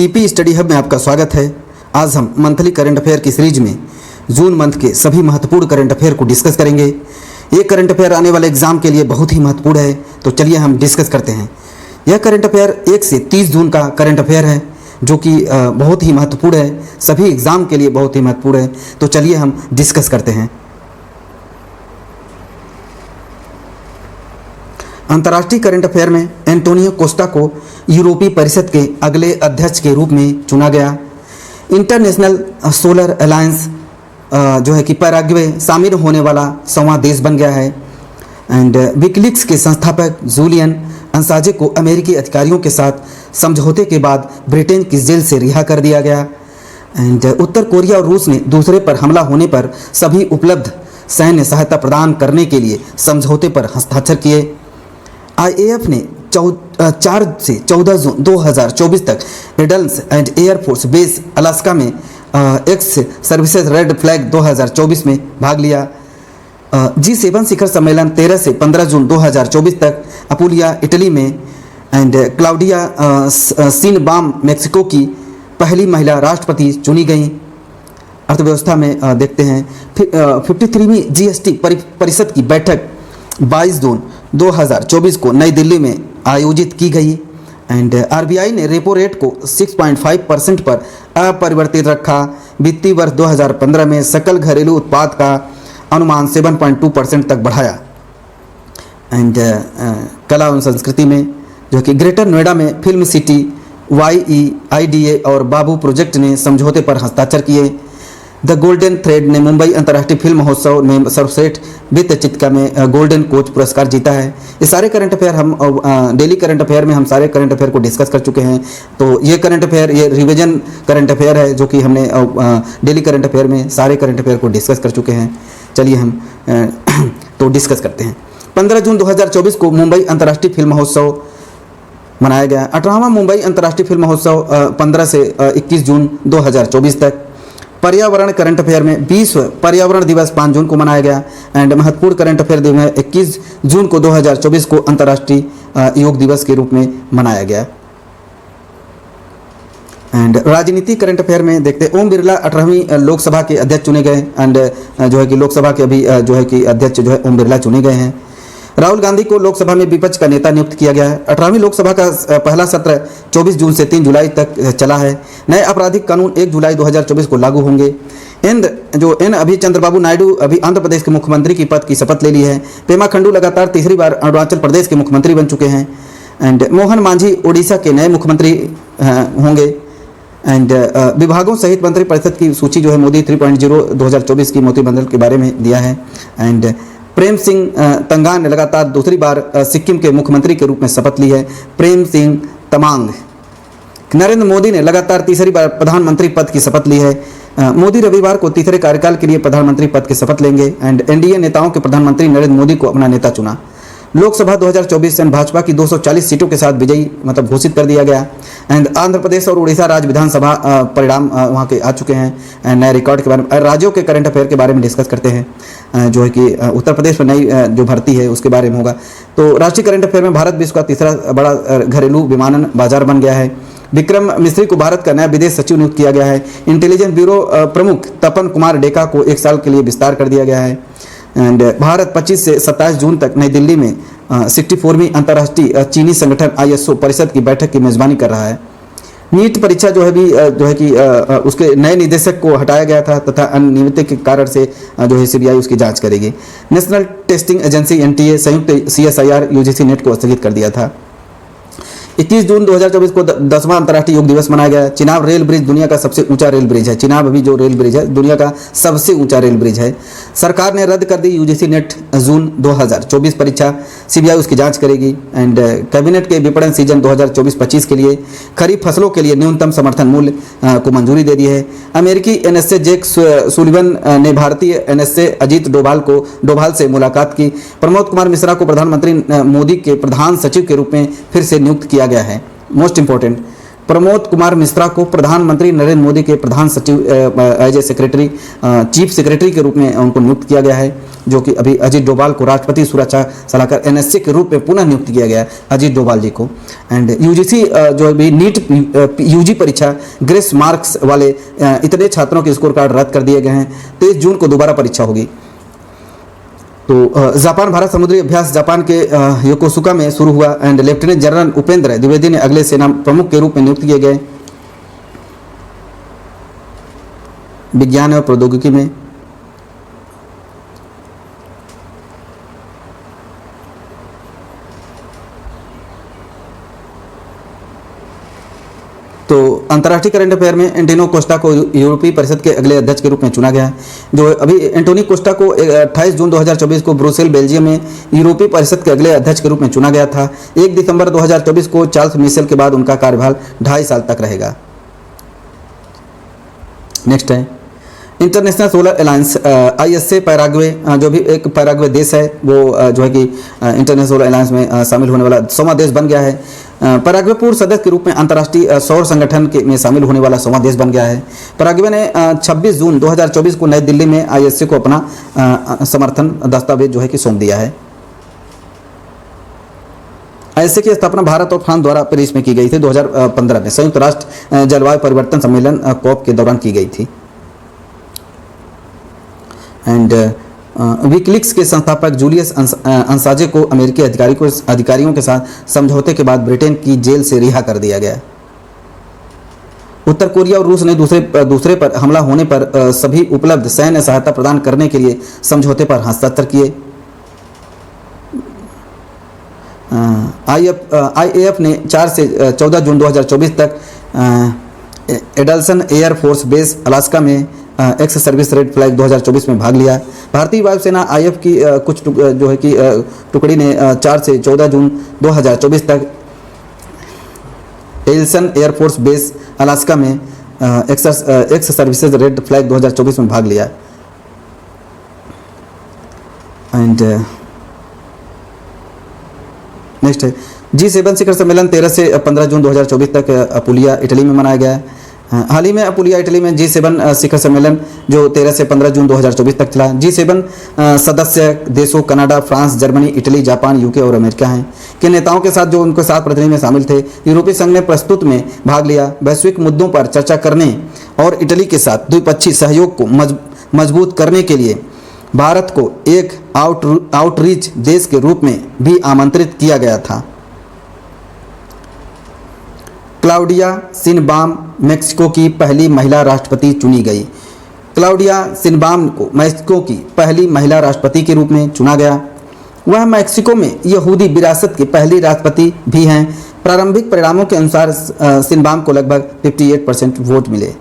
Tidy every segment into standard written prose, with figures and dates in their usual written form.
TP study hub में आपका स्वागत है। आज हम मंथली करंट अफेयर की सीरीज में जून मंथ के सभी महत्वपूर्ण करंट अफेयर को डिस्कस करेंगे। ये करंट अफेयर आने वाले एग्जाम के लिए बहुत ही महत्वपूर्ण है, तो चलिए हम डिस्कस करते हैं। यह करंट अफेयर 1 से 30 जून का करंट अफेयर है, जो कि बहुत ही महत्वपूर्ण है, सभी एग्जाम के लिए बहुत ही महत्वपूर्ण है। तो चलिए हम डिस्कस करते हैं। अंतर्राष्ट्रीय करंट अफेयर में एंटोनियो कोस्टा को यूरोपीय परिषद के अगले अध्यक्ष के रूप में चुना गया। इंटरनेशनल सोलर अलायंस जो है कि पैराग्वे शामिल होने वाला 100वां देश बन गया है। एंड विकिलीक्स के संस्थापक जूलियन असांजे को अमेरिकी अधिकारियों के साथ समझौते के बाद ब्रिटेन की जेल से रिहा कर दिया गया। एंड उत्तर कोरिया और रूस ने दूसरे पर हमला होने पर सभी उपलब्ध सैन्य सहायता प्रदान करने के लिए समझौते पर हस्ताक्षर किए। IAF ने 4 से 14 जून 2024 तक riddles and air force base Alaska में एक्स सर्विसेज रेड फ्लैग 2024 में भाग लिया। G7 शिखर सम्मेलन 13 से 15 जून 2024 तक अपुलिया इटली में। एंड क्लाउडिया सीनबाम मेक्सिको की पहली महिला राष्ट्रपति चुनी गई। अर्थव्यवस्था में देखते हैं 53वीं GST परिषद की बैठक 22 जून 2024 को नई दिल्ली में आयोजित की गई। एंड RBI ने रेपो रेट को 6.5% पर अपरिवर्तित रखा। वित्तीय वर्ष 2015 में सकल घरेलू उत्पाद का अनुमान 7.2% तक बढ़ाया। एंड कला एवं संस्कृति में जो कि ग्रेटर नोएडा में फिल्म सिटी YEIDA और बाबू प्रोजेक्ट ने समझौते पर हस्ताक्षर किए। द गोल्डन थ्रेड ने मुंबई अंतर्राष्ट्रीय फिल्म महोत्सव में सर्वश्रेष्ठ वृत्तचित्रिका में गोल्डन कोच पुरस्कार जीता है। ये सारे करंट अफेयर हम डेली करंट अफेयर में हम सारे करंट अफेयर को डिस्कस कर चुके हैं। तो ये करंट अफेयर ये रिवीजन करंट अफेयर है, जो कि हमने डेली करंट अफेयर में सारे करंट अफेयर को डिस्कस कर चुके हैं। चलिए हम तो डिस्कस करते हैं। 15 जून 2024 को मुंबई अंतर्राष्ट्रीय फिल्म महोत्सव मनाया गया। 18वां मुंबई अंतर्राष्ट्रीय फिल्म महोत्सव 15 से 21 जून 2024 तक। पर्यावरण करंट अफेयर में विश्व पर्यावरण दिवस 5 जून को मनाया गया। एंड महत्वपूर्ण करंट अफेयर दिवस 21 जून को 2024 को अंतर्राष्ट्रीय योग दिवस के रूप में मनाया गया। एंड राजनीतिक करंट अफेयर में देखते हैं ओम बिरला 18वीं लोकसभा के अध्यक्ष चुने गए। एंड जो है कि लोकसभा के अभी जो है कि अध्यक्ष जो है ओम बिरला चुने गए हैं। राहुल गांधी को लोकसभा में विपक्ष का नेता नियुक्त किया गया है। 18वीं लोकसभा का पहला सत्र 24 जून से 3 जुलाई तक चला है। नए आपराधिक कानून 1 जुलाई 2024 को लागू होंगे। अभी चंद्रबाबू नायडू अभी आंध्र प्रदेश के मुख्यमंत्री की पद की शपथ ले ली है। पेमा खंडू लगातार तीसरी बार अरुणाचल प्रदेश के मुख्यमंत्री बन चुके हैं। एंड मोहन मांझी ओडिशा के नए मुख्यमंत्री होंगे। एंड विभागों सहित मंत्रिपरिषद की सूची जो है मोदी 3.0 2024 की मंत्रिमंडल के बारे में दिया है। एंड प्रेम सिंह तंगान ने लगातार दूसरी बार सिक्किम के मुख्यमंत्री के रूप में शपथ ली है। प्रेम सिंह तमांग। नरेंद्र मोदी ने लगातार तीसरी बार प्रधानमंत्री पद की शपथ ली है। मोदी रविवार को तीसरे कार्यकाल के लिए प्रधानमंत्री पद की शपथ लेंगे। एंड NDA नेताओं के प्रधानमंत्री नरेंद्र मोदी को अपना नेता चुना। लोकसभा 2024 एंड भाजपा की 240 सीटों के साथ विजयी घोषित कर दिया गया। एंड आंध्र प्रदेश और उड़ीसा राज्य विधानसभा परिणाम वहाँ के आ चुके हैं। एंड नए रिकॉर्ड के बारे में राज्यों के करंट अफेयर के बारे में डिस्कस करते हैं। जो है कि उत्तर प्रदेश में नई जो भर्ती है उसके बारे में होगा। तो राष्ट्रीय करंट अफेयर में भारत विश्व का तीसरा बड़ा घरेलू विमानन बाजार बन गया है। विक्रम मिस्री को भारत का नया विदेश सचिव नियुक्त किया गया है। इंटेलिजेंस ब्यूरो प्रमुख तपन कुमार डेका को 1 साल के लिए विस्तार कर दिया गया है। एंड भारत 25 से 27 जून तक नई दिल्ली में 64वीं अंतर्राष्ट्रीय चीनी संगठन ISO परिषद की बैठक की मेजबानी कर रहा है। नीट परीक्षा जो है कि उसके नए निदेशक को हटाया गया था तथा अनियमितता के कारण से जो है CBI उसकी जांच करेगी। नेशनल टेस्टिंग एजेंसी NTA संयुक्त CSIR UGC नेट को स्थगित कर दिया था। 21 जून 2024 को 10वां अंतर्राष्ट्रीय योग दिवस मनाया गया। चिनाब रेल ब्रिज दुनिया का सबसे ऊंचा रेल ब्रिज है। चिनाब अभी जो रेल ब्रिज है दुनिया का सबसे ऊंचा रेल ब्रिज है। सरकार ने रद्द कर दी UGC नेट जून 2024 परीक्षा। CBI उसकी जांच करेगी। एंड कैबिनेट के विपणन सीजन 2024-25 के लिए खरीफ फसलों के लिए न्यूनतम समर्थन मूल्य को मंजूरी दे दी है। अमेरिकी NSA जैक सुलिवन ने भारतीय NSA अजीत डोभाल से मुलाकात की। प्रमोद कुमार मिश्रा को प्रधानमंत्री मोदी के प्रधान सचिव के रूप में फिर से नियुक्त किया गया है। मोस्ट इंपॉर्टेंट प्रमोद कुमार मिश्रा को प्रधानमंत्री नरेंद्र मोदी के प्रधान सचिव as a secretary chief secretary के रूप में उनको नियुक्त किया गया है, जो कि अभी अजीत डोभाल को राष्ट्रपति सुरक्षा सलाहकार NSC के रूप में पुनः नियुक्त किया गया है अजीत डोभाल जी को। एंड UGC जो भी नीट UG परीक्षा ग्रेस मार्क्स वाले इतने छात्रों के स्कोर कार्ड रद्द कर दिए गए हैं। 23 जून को दोबारा परीक्षा होगी। तो जापान भारत समुद्री अभ्यास जापान के योकोसुका में शुरू हुआ and lieutenant general Upendra Dwivedi ने अगले सेना प्रमुख के रूप में नियुक्त किए गए। विज्ञान और प्रौद्योगिकी में तो अंतर्राष्ट्रीय करंट अफेयर में एंटोनियो कोस्टा को यूरोपीय परिषद के अगले अध्यक्ष के रूप में चुना गया है। जो अभी एंटोनियो कोस्टा को 28 जून 2024 को ब्रुसेल बेल्जियम में यूरोपीय परिषद के अगले अध्यक्ष के रूप में चुना गया था। 1 दिसंबर 2024 को चार्ल्स मिशेल के बाद उनका कार्यकाल 2.5 साल तक रहेगा। नेक्स्ट है international solar alliance ISA Paraguay, जो भी एक पैराग्वे देश है वो जो है कि इंटरनेशनल सोलर अलायंस में शामिल होने वाला 100वां देश बन गया है। पैराग्वे पूर्व सदस्य के रूप में अंतर्राष्ट्रीय सौर संगठन में शामिल होने वाला 100वां देश बन गया है। पैराग्वे ने 26 जून 2024 को नई दिल्ली में ISA को अपना समर्थन दस्तावेज जो है कि सौंप दिया है। ISA की स्थापना भारत और फ्रांस द्वारा पेरिस में की गई थी 2015 में संयुक्त राष्ट्र जलवायु परिवर्तन सम्मेलन COP के दौरान की गई थी। एंड विकीलीक्स के संस्थापक जूलियस अंसाजे को अमेरिकी अधिकारियों के साथ समझौते के बाद ब्रिटेन की जेल से रिहा कर दिया गया। उत्तर कोरिया और रूस ने दूसरे पर हमला होने पर सभी उपलब्ध सैन्य सहायता प्रदान करने के लिए समझौते पर हस्ताक्षर किए। IAF ने 4 से 14 जून 2024 तक एडल्सन एयर फोर्स बेस अलास्का में एक्स सर्विस रेड फ्लैग 2024 में भाग लिया। भारतीय वायुसेना IAF की कुछ जो है कि टुकड़ी ने 4 से 14 जून 2024 तक एडल्सन एयर फोर्स बेस अलास्का में एक्स सर्विसेज रेड फ्लैग 2024 में भाग लिया। एंड नेक्स्ट है G7 शिखर सम्मेलन 13 से 15 जून 2024 तक अपुलिया इटली में मनाया गया है। हाल ही में अपुलिया इटली में G7 शिखर सम्मेलन जो 13 से 15 जून 2024 तक चला। G7 सदस्य देशों Canada, France, Germany, Italy, Japan, UK और अमेरिका हैं के नेताओं के साथ जो उनके साथ प्रतिनिधि में शामिल थे। यूरोपीय संघ ने प्रस्तुत में भाग लिया। वैश्विक मुद्दों पर चर्चा करने और इटली के साथ द्विपक्षीय सहयोग को मजबूत करने के लिए भारत को एक आउटरीच देश के रूप में भी आमंत्रित किया गया था। क्लाउडिया शिनबाम मेक्सिको की पहली महिला राष्ट्रपति चुनी गई। क्लाउडिया शिनबाम को मेक्सिको की पहली महिला राष्ट्रपति के रूप में चुना गया। वह मेक्सिको में यहूदी विरासत की पहली राष्ट्रपति भी हैं। प्रारंभिक परिणामों के अनुसार शिनबाम को लगभग 58% वोट मिले।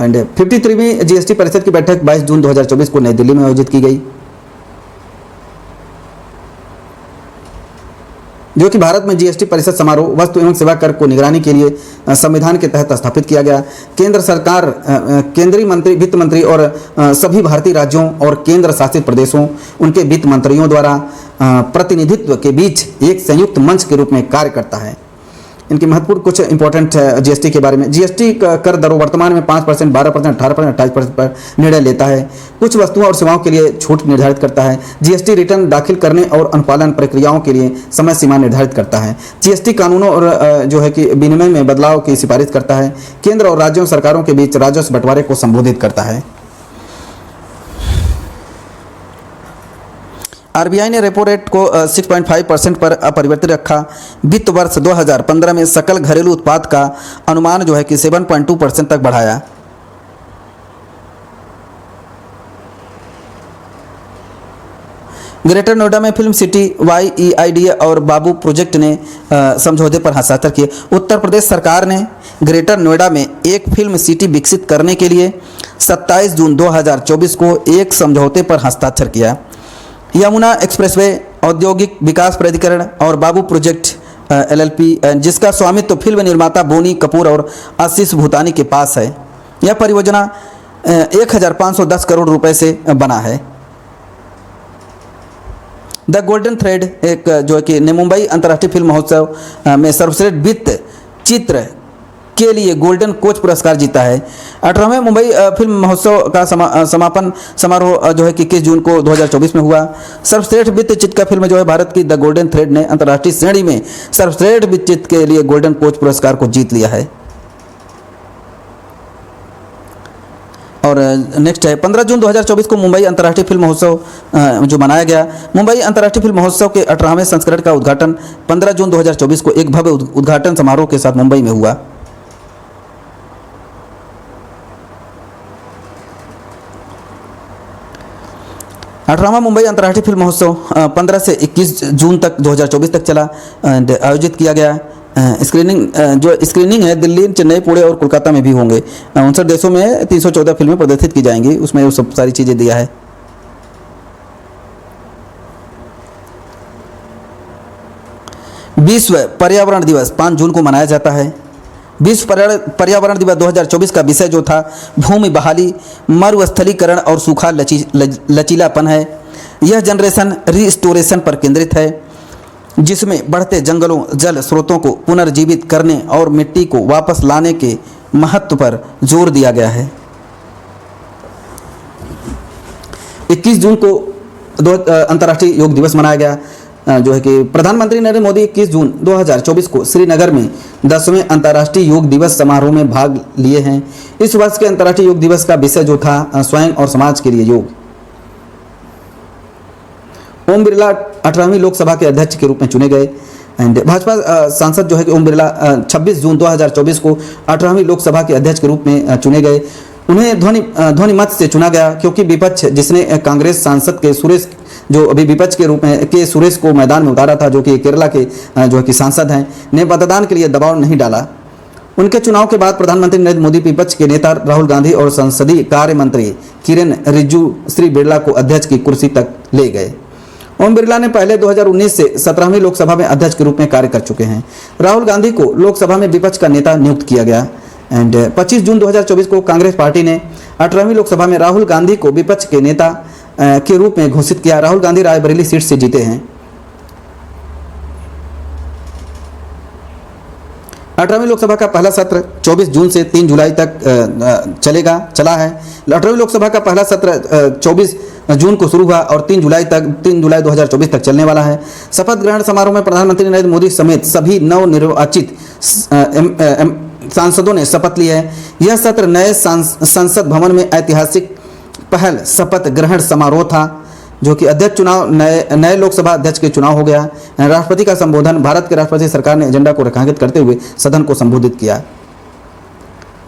एंड 53वीं GST परिषद की बैठक 22 जून 2024 को नई दिल्ली में आयोजित की गई, जो कि भारत में GST परिषद समारोह वस्तु एवं सेवा कर को निगरानी के लिए संविधान के तहत स्थापित किया गया। केंद्र सरकार, केंद्रीय मंत्री, वित्त मंत्री और सभी भारतीय राज्यों और केंद्र शासित प्रदेशों उनके वित्त मंत्रियों द्वारा प्रतिनिधित्व के बीच एक संयुक्त मंच के रूप में कार्य करता है। इनकी महत्वपूर्ण कुछ इंपॉर्टेंट GST के बारे में। GST कर दरों वर्तमान में 5%, 12%, 18%, 28% पर निर्णय लेता है। कुछ वस्तुओं और सेवाओं के लिए छूट निर्धारित करता है। GST रिटर्न दाखिल करने और अनुपालन प्रक्रियाओं के लिए समय सीमा निर्धारित करता है। GST कानूनों और जो है कि विनिमय में बदलाव की सिफारिश करता है। केंद्र और राज्यों सरकारों के बीच राजस्व बंटवारे को संबोधित करता है। RBI ने रेपो रेट को 6.5% पर अपरिवर्तित रखा। वित्त वर्ष 2015 में सकल घरेलू उत्पाद का अनुमान जो है कि 7.2% तक बढ़ाया। ग्रेटर नोएडा में फिल्म सिटी YEIDA और बाबू प्रोजेक्ट ने समझौते पर हस्ताक्षर किए। उत्तर प्रदेश सरकार ने ग्रेटर नोएडा में एक फिल्म सिटी विकसित करने के लिए 27 जून 2024 को एक समझौते पर हस्ताक्षर किया। यमुना एक्सप्रेसवे, औद्योगिक विकास प्राधिकरण और बाबू प्रोजेक्ट LLP, जिसका स्वामित्व फिल्म निर्माता बोनी कपूर और आशीष भूतानी के पास है। यह परियोजना 1510 करोड़ रुपए से बना है। द गोल्डन थ्रेड एक जो है कि ने मुंबई अंतर्राष्ट्रीय फिल्म महोत्सव में सर्वश्रेष्ठ वित्त चित्र के लिए गोल्डन कोच पुरस्कार जीता है। 18वें मुंबई फिल्म महोत्सव का समापन समारोह जो है कि 21 जून को 2024 में हुआ। सर्वश्रेष्ठ वित्त चित्र का फिल्म जो है भारत की द गोल्डन थ्रेड ने अंतर्राष्ट्रीय श्रेणी में सर्वश्रेष्ठ वित्त चित्र के लिए गोल्डन कोच पुरस्कार को जीत लिया है। और नेक्स्ट है 15 जून 2024 को मुंबई अंतर्राष्ट्रीय फिल्म महोत्सव जो मनाया गया। मुंबई अंतर्राष्ट्रीय फिल्म महोत्सव के 18वें संस्करण का उद्घाटन 15 जून 2024 को एक भव्य उद्घाटन समारोह के साथ मुंबई में हुआ। अठारहवां मुंबई अंतर्राष्ट्रीय फिल्म महोत्सव 15 से 21 जून तक 2024 तक चला एंड आयोजित किया गया। स्क्रीनिंग है दिल्ली, चेन्नई, पुणे और कोलकाता में भी होंगे। 59 देशों में 314 फिल्में प्रदर्शित की जाएंगी, उसमें वो सब सारी चीज़ें दिया है। विश्व पर्यावरण दिवस 5 जून को मनाया जाता है। विश्व पर्यावरण दिवस 2024 का विषय जो था भूमि बहाली, मरुस्थलीकरण और सूखा लचीलापन है। यह जनरेशन रिस्टोरेशन पर केंद्रित है, जिसमें बढ़ते जंगलों, जल स्रोतों को पुनर्जीवित करने और मिट्टी को वापस लाने के महत्व पर जोर दिया गया है। 21 जून को अंतर्राष्ट्रीय योग दिवस मनाया गया जो है कि प्रधानमंत्री नरेंद्र मोदी 21 जून 2024 को श्रीनगर में 10वें अंतर्राष्ट्रीय योग दिवस समारोह में भाग लिए हैं। इस वर्ष के अंतर्राष्ट्रीय योग दिवस का विषय जो था स्वयं और समाज के लिए योग। ओम बिरला 18वीं लोकसभा के अध्यक्ष के रूप में चुने गए एंड भाजपा सांसद जो है कि ओम बिरला 26 जून 2024 को 18वीं लोकसभा के अध्यक्ष के रूप में चुने गए। उन्हें ध्वनि मत से चुना गया क्योंकि विपक्ष जिसने कांग्रेस सांसद के सुरेश जो अभी विपक्ष के रूप में के सुरेश को मैदान में उतारा था, जो कि केरला के जो कि सांसद हैं, ने मतदान के लिए दबाव नहीं डाला। उनके चुनाव के बाद प्रधानमंत्री नरेंद्र मोदी विपक्ष के नेता राहुल गांधी और संसदीय कार्य मंत्री किरेन रिजिजू श्री बिरला को अध्यक्ष की कुर्सी तक ले गए। ओम बिरला ने पहले 2019 से 17वीं लोकसभा में अध्यक्ष के रूप में कार्य कर चुके हैं। राहुल गांधी को लोकसभा में विपक्ष का नेता नियुक्त किया गया एंड 25 जून 2024 को कांग्रेस पार्टी ने 18वीं लोकसभा में राहुल गांधी को विपक्ष के नेता के रूप में घोषित किया। राहुल गांधी रायबरेली सीट से जीते हैं। 18वीं लोकसभा का पहला सत्र 24 जून से 3 जुलाई तक चला है। 18वीं लोकसभा का पहला सत्र 24 जून को शुरू हुआ और 3 जुलाई 2024 तक चलने वाला है। शपथ ग्रहण समारोह में प्रधानमंत्री नरेंद्र मोदी समेत सभी नवनिर्वाचित सांसदों ने शपथ ली है। यह सत्र नए संसद भवन में ऐतिहासिक पहल शपथ ग्रहण समारोह था, जो कि अध्यक्ष चुनाव नए लोकसभा अध्यक्ष के चुनाव हो गया। राष्ट्रपति का संबोधन, भारत के राष्ट्रपति सरकार ने एजेंडा को रेखांकित करते हुए सदन को संबोधित किया।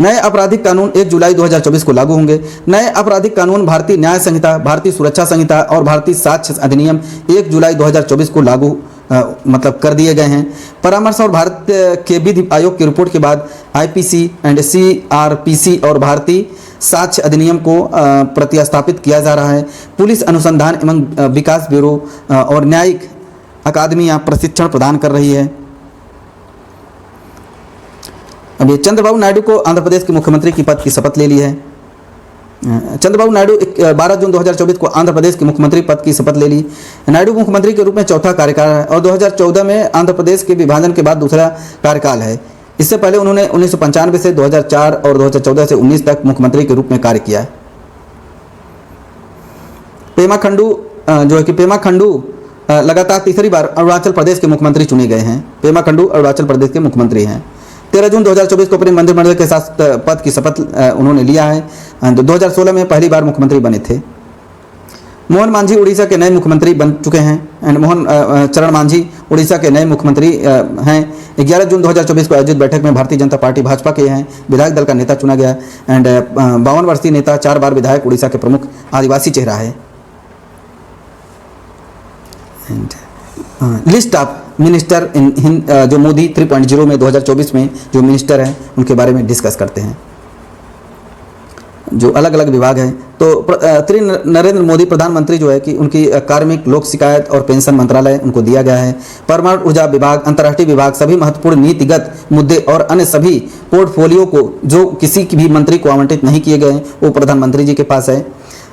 नए आपराधिक कानून 1 जुलाई 2024 को लागू होंगे। नए आपराधिक कानून भारतीय न्याय संहिता, भारतीय सुरक्षा संहिता और भारतीय साक्ष्य अधिनियम 1 जुलाई 2024 को लागू कर दिए गए हैं। परामर्श और भारत के विधि आयोग की रिपोर्ट के बाद आईपीसी एंड सीआरपीसी और भारतीय साक्ष्य अधिनियम को प्रतिस्थापित किया जा रहा है। पुलिस अनुसंधान एवं विकास ब्यूरो और न्यायिक अकादमियां प्रशिक्षण प्रदान कर रही है। अभी चंद्रबाबू नायडू को आंध्र प्रदेश के मुख्यमंत्री की पद की शपथ ले ली है। चंद्रबाबू नायडू 12 जून 2024 को आंध्र प्रदेश के मुख्यमंत्री पद की शपथ ले ली। नायडू मुख्यमंत्री के रूप में चौथा कार्यकाल है और 2014 में आंध्र प्रदेश के विभाजन के बाद दूसरा कार्यकाल है। इससे पहले उन्होंने 1995 से 2004 और 2014 से 19 तक मुख्यमंत्री के रूप में कार्य किया है। पेमा खंडू लगातार तीसरी बार अरुणाचल प्रदेश के मुख्यमंत्री चुने गए हैं। पेमा खंडू अरुणाचल प्रदेश के मुख्यमंत्री हैं। 13 जून 2024 को अपने मंत्रिमंडल के साथ पद की शपथ उन्होंने लिया है। 2016 में पहली बार मुख्यमंत्री बने थे। मोहन मांझी उड़ीसा के नए मुख्यमंत्री बन चुके हैं एंड मोहन चरण मांझी उड़ीसा के नए मुख्यमंत्री हैं। 11 जून 2024 को आयोजित बैठक में भारतीय जनता पार्टी भाजपा के हैं विधायक दल का नेता चुना गया एंड 52 वर्षीय नेता 4 बार विधायक उड़ीसा के प्रमुख आदिवासी चेहरा है। लिस्ट ऑफ मिनिस्टर इन जो मोदी 3.0 में 2024 में जो मिनिस्टर हैं उनके बारे में डिस्कस करते हैं, जो अलग अलग विभाग हैं। तो नरेंद्र मोदी प्रधानमंत्री जो है कि उनकी कार्मिक, लोक शिकायत और पेंशन मंत्रालय उनको दिया गया है। परमाणु ऊर्जा विभाग, अंतर्राष्ट्रीय विभाग, सभी महत्वपूर्ण नीतिगत मुद्दे और अन्य सभी पोर्टफोलियो को जो किसी भी मंत्री को आवंटित नहीं किए गए वो प्रधानमंत्री जी के पास है।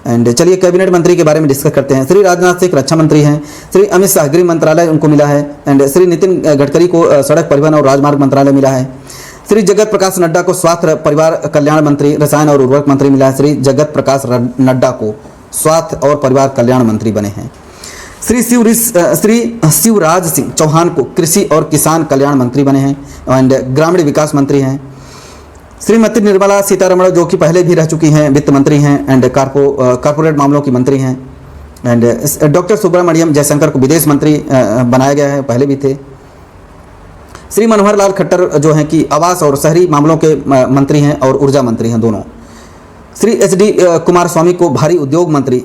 एंड चलिए कैबिनेट मंत्री के बारे में डिस्कस करते हैं। श्री राजनाथ सिंह रक्षा मंत्री हैं। श्री अमित शाह गृह मंत्रालय उनको मिला है। एंड श्री नितिन गडकरी को सड़क परिवहन और राजमार्ग मंत्रालय मिला है। श्री जगत प्रकाश नड्डा को स्वास्थ्य परिवार कल्याण मंत्री, रसायन और उर्वरक मंत्री मिला है। श्री जगत प्रकाश नड्डा को स्वास्थ्य और परिवार कल्याण मंत्री बने हैं। श्री शिवराज सिंह चौहान को कृषि और किसान कल्याण मंत्री बने हैं एंड ग्रामीण विकास मंत्री हैं। श्रीमती निर्मला सीतारमण जो कि पहले भी रह चुकी हैं वित्त मंत्री हैं एंड कॉर्पोरेट मामलों की मंत्री हैं। एंड डॉक्टर सुब्रमण्यम जयशंकर को विदेश मंत्री बनाया गया है, पहले भी थे। श्री मनोहर लाल खट्टर जो हैं कि आवास और शहरी मामलों के मंत्री हैं और ऊर्जा मंत्री हैं दोनों। श्री HD कुमार स्वामी को भारी उद्योग मंत्री,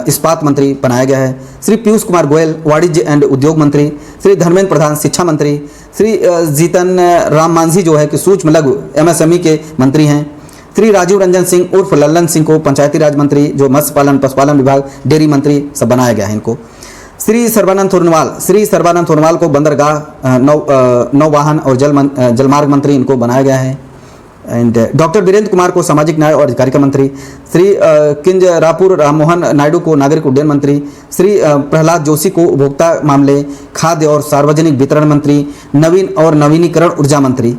इस्पात मंत्री बनाया गया है। श्री पीयूष कुमार गोयल वाणिज्य एंड उद्योग मंत्री। श्री धर्मेंद्र प्रधान शिक्षा मंत्री। श्री जीतन राम मांझी जो है कि सूक्ष्म लघु MSME के मंत्री हैं। श्री राजीव रंजन सिंह उर्फ लल्लन सिंह को पंचायती राज मंत्री, जो मत्स्य पालन पशुपालन विभाग डेयरी मंत्री सब बनाया गया है इनको। श्री सर्बानंद सोनोवाल को बंदरगाह नौवाहन और जलमार्ग मंत्री इनको बनाया गया है। एंड डॉक्टर वीरेंद्र कुमार को सामाजिक न्याय और अधिकारिता मंत्री। श्री किंजरापुर राममोहन नायडू को नागरिक उड्डयन मंत्री। श्री प्रहलाद जोशी को उपभोक्ता मामले, खाद्य और सार्वजनिक वितरण मंत्री, नवीन और नवीनीकरण ऊर्जा मंत्री।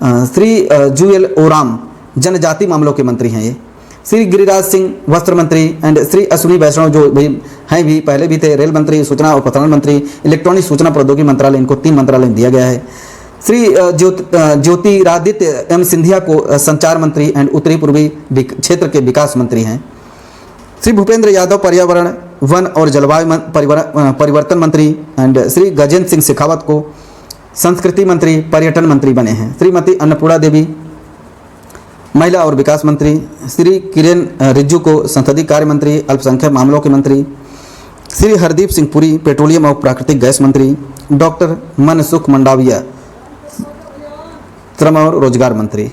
श्री जुएल ओराम जनजाति मामलों के मंत्री हैं ये। श्री गिरिराज सिंह वस्त्र मंत्री एंड श्री अश्विनी वैष्णव जो भी हैं भी पहले भी थे रेल मंत्री, सूचना और प्रसारण मंत्री, इलेक्ट्रॉनिक सूचना प्रौद्योगिकी मंत्रालय, इनको 3 मंत्रालय दिया गया है। श्री ज्योतिरादित्य M सिंधिया को संचार मंत्री एंड उत्तरी पूर्वी क्षेत्र के विकास मंत्री हैं। श्री भूपेंद्र यादव पर्यावरण वन और जलवायु परिवर्तन मंत्री एंड श्री गजेंद्र सिंह शेखावत को संस्कृति मंत्री पर्यटन मंत्री बने हैं। श्रीमती अन्नपूर्णा देवी महिला और विकास मंत्री। श्री किरेन रिजिजू को संसदीय कार्य मंत्री अल्पसंख्यक मामलों के मंत्री। श्री हरदीप सिंह पुरी पेट्रोलियम और प्राकृतिक गैस मंत्री। डॉक्टर मनसुख मंडाविया श्रम और रोजगार मंत्री।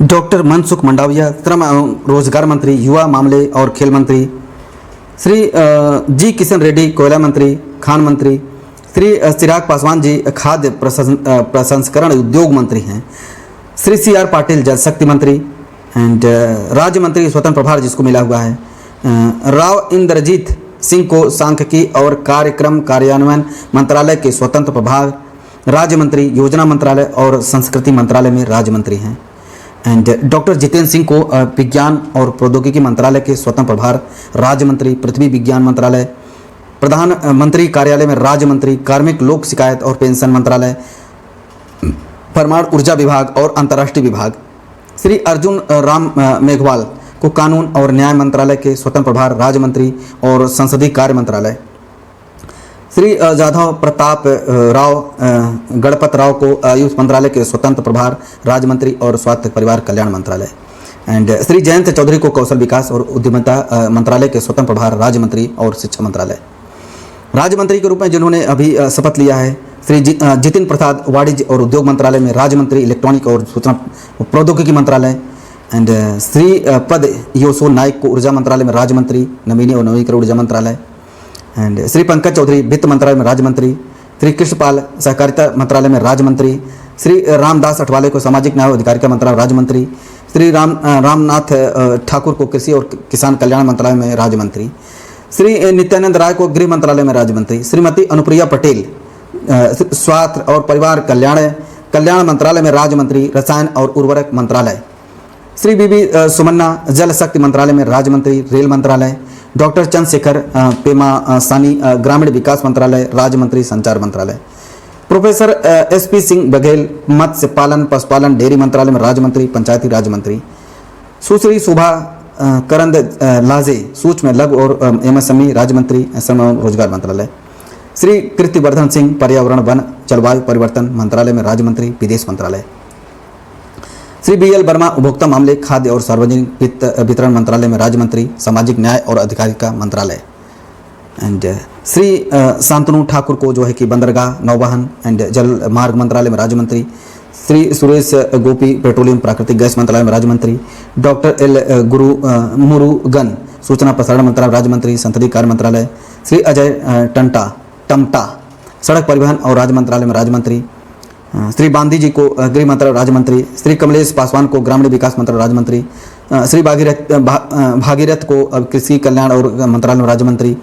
डॉक्टर मनसुख मंडाविया श्रम एवं रोजगार मंत्री, युवा मामले और खेल मंत्री। श्री जी किशन रेड्डी कोयला मंत्री, खान मंत्री। श्री चिराग पासवान जी खाद्य प्रसंस्करण उद्योग मंत्री हैं। श्री CR पाटिल जल शक्ति मंत्री एंड राज्य मंत्री स्वतंत्र प्रभार जिसको मिला हुआ है। राव इंद्रजीत सिंह को सांख्यिकी और कार्यक्रम कार्यान्वयन मंत्रालय के स्वतंत्र प्रभार राज्य मंत्री, योजना मंत्रालय और संस्कृति मंत्रालय में राज्य मंत्री हैं। एंड डॉक्टर जितेंद्र सिंह को विज्ञान और प्रौद्योगिकी मंत्रालय के स्वतंत्र प्रभार राज्य मंत्री, पृथ्वी विज्ञान मंत्रालय, प्रधानमंत्री कार्यालय में राज्य मंत्री, कार्मिक लोक शिकायत और पेंशन मंत्रालय, परमाणु ऊर्जा विभाग और अंतर्राष्ट्रीय विभाग। श्री अर्जुन राम मेघवाल को कानून और न्याय मंत्रालय के स्वतंत्र प्रभार राज्य मंत्री और संसदीय कार्य मंत्रालय। श्री जाधव प्रताप राव गणपत राव को आयुष मंत्रालय के स्वतंत्र प्रभार राज्य मंत्री और स्वास्थ्य परिवार कल्याण मंत्रालय। एंड श्री जयंत चौधरी को कौशल विकास और उद्यमिता मंत्रालय के स्वतंत्र प्रभार राज्य मंत्री और शिक्षा मंत्रालय। राज्य मंत्री के रूप में जिन्होंने अभी शपथ लिया है श्री जितिन प्रसाद वाणिज्य और उद्योग मंत्रालय में राज्य मंत्री, इलेक्ट्रॉनिक और सूचना प्रौद्योगिकी मंत्रालय। एंड श्री पद योसो नाइक को ऊर्जा मंत्रालय में राज्य मंत्री, नवीनी और नवीनीकरण ऊर्जा मंत्रालय। एंड श्री पंकज चौधरी वित्त मंत्रालय में राज्य मंत्री। श्री कृष्णपाल सहकारिता मंत्रालय में राज्य मंत्री। श्री रामदास अठवाले को सामाजिक न्याय और अधिकारिता मंत्रालय राज्य मंत्री। श्री रामनाथ ठाकुर को कृषि और किसान कल्याण मंत्रालय में राज्य मंत्री। श्री नित्यानंद राय को गृह मंत्रालय में राज्य मंत्री। श्रीमती अनुप्रिया पटेल स्वास्थ्य और परिवार कल्याण मंत्रालय में राज्य मंत्री, रसायन और उर्वरक मंत्रालय। श्री बीबी सुमन्ना जल शक्ति मंत्रालय में राज्य मंत्री, रेल मंत्रालय। डॉक्टर चंद्रशेखर पेमा सानी ग्रामीण विकास मंत्रालय राज्य मंत्री, संचार मंत्रालय। प्रोफेसर SP सिंह बघेल मत्स्य पालन पशुपालन डेयरी मंत्रालय में राज्य मंत्री, पंचायती राज मंत्री। सुश्री शोभा करंद लाजे सूक्ष्म लघु और MSME राज्य मंत्री, श्रम एवं रोजगार मंत्रालय। श्री कीर्तिवर्धन सिंह पर्यावरण वन जलवायु परिवर्तन मंत्रालय में राज्य मंत्री, विदेश मंत्रालय। श्री BL वर्मा उपभोक्ता मामले खाद्य और सार्वजनिक वितरण मंत्रालय में राज्य मंत्री, सामाजिक न्याय और अधिकारिता मंत्रालय। एंड श्री शांतनु ठाकुर को जो है कि बंदरगाह नौवाहन एंड जल मार्ग मंत्रालय में राज्य मंत्री। श्री सुरेश गोपी पेट्रोलियम प्राकृतिक गैस मंत्रालय में राज्य मंत्री। डॉक्टर L मुरुगन सूचना प्रसारण मंत्रालय राज्य मंत्री, संसदीय कार्य मंत्रालय। श्री अजय टमटा सड़क परिवहन और राज्य मंत्रालय में राज्य मंत्री। श्री बांदी जी को गृह मंत्रालय राज्य मंत्री। श्री कमलेश पासवान को ग्रामीण विकास मंत्रालय राज्य मंत्री। श्री भागीरथ को कृषि कल्याण और मंत्रालय में राज्य मंत्री,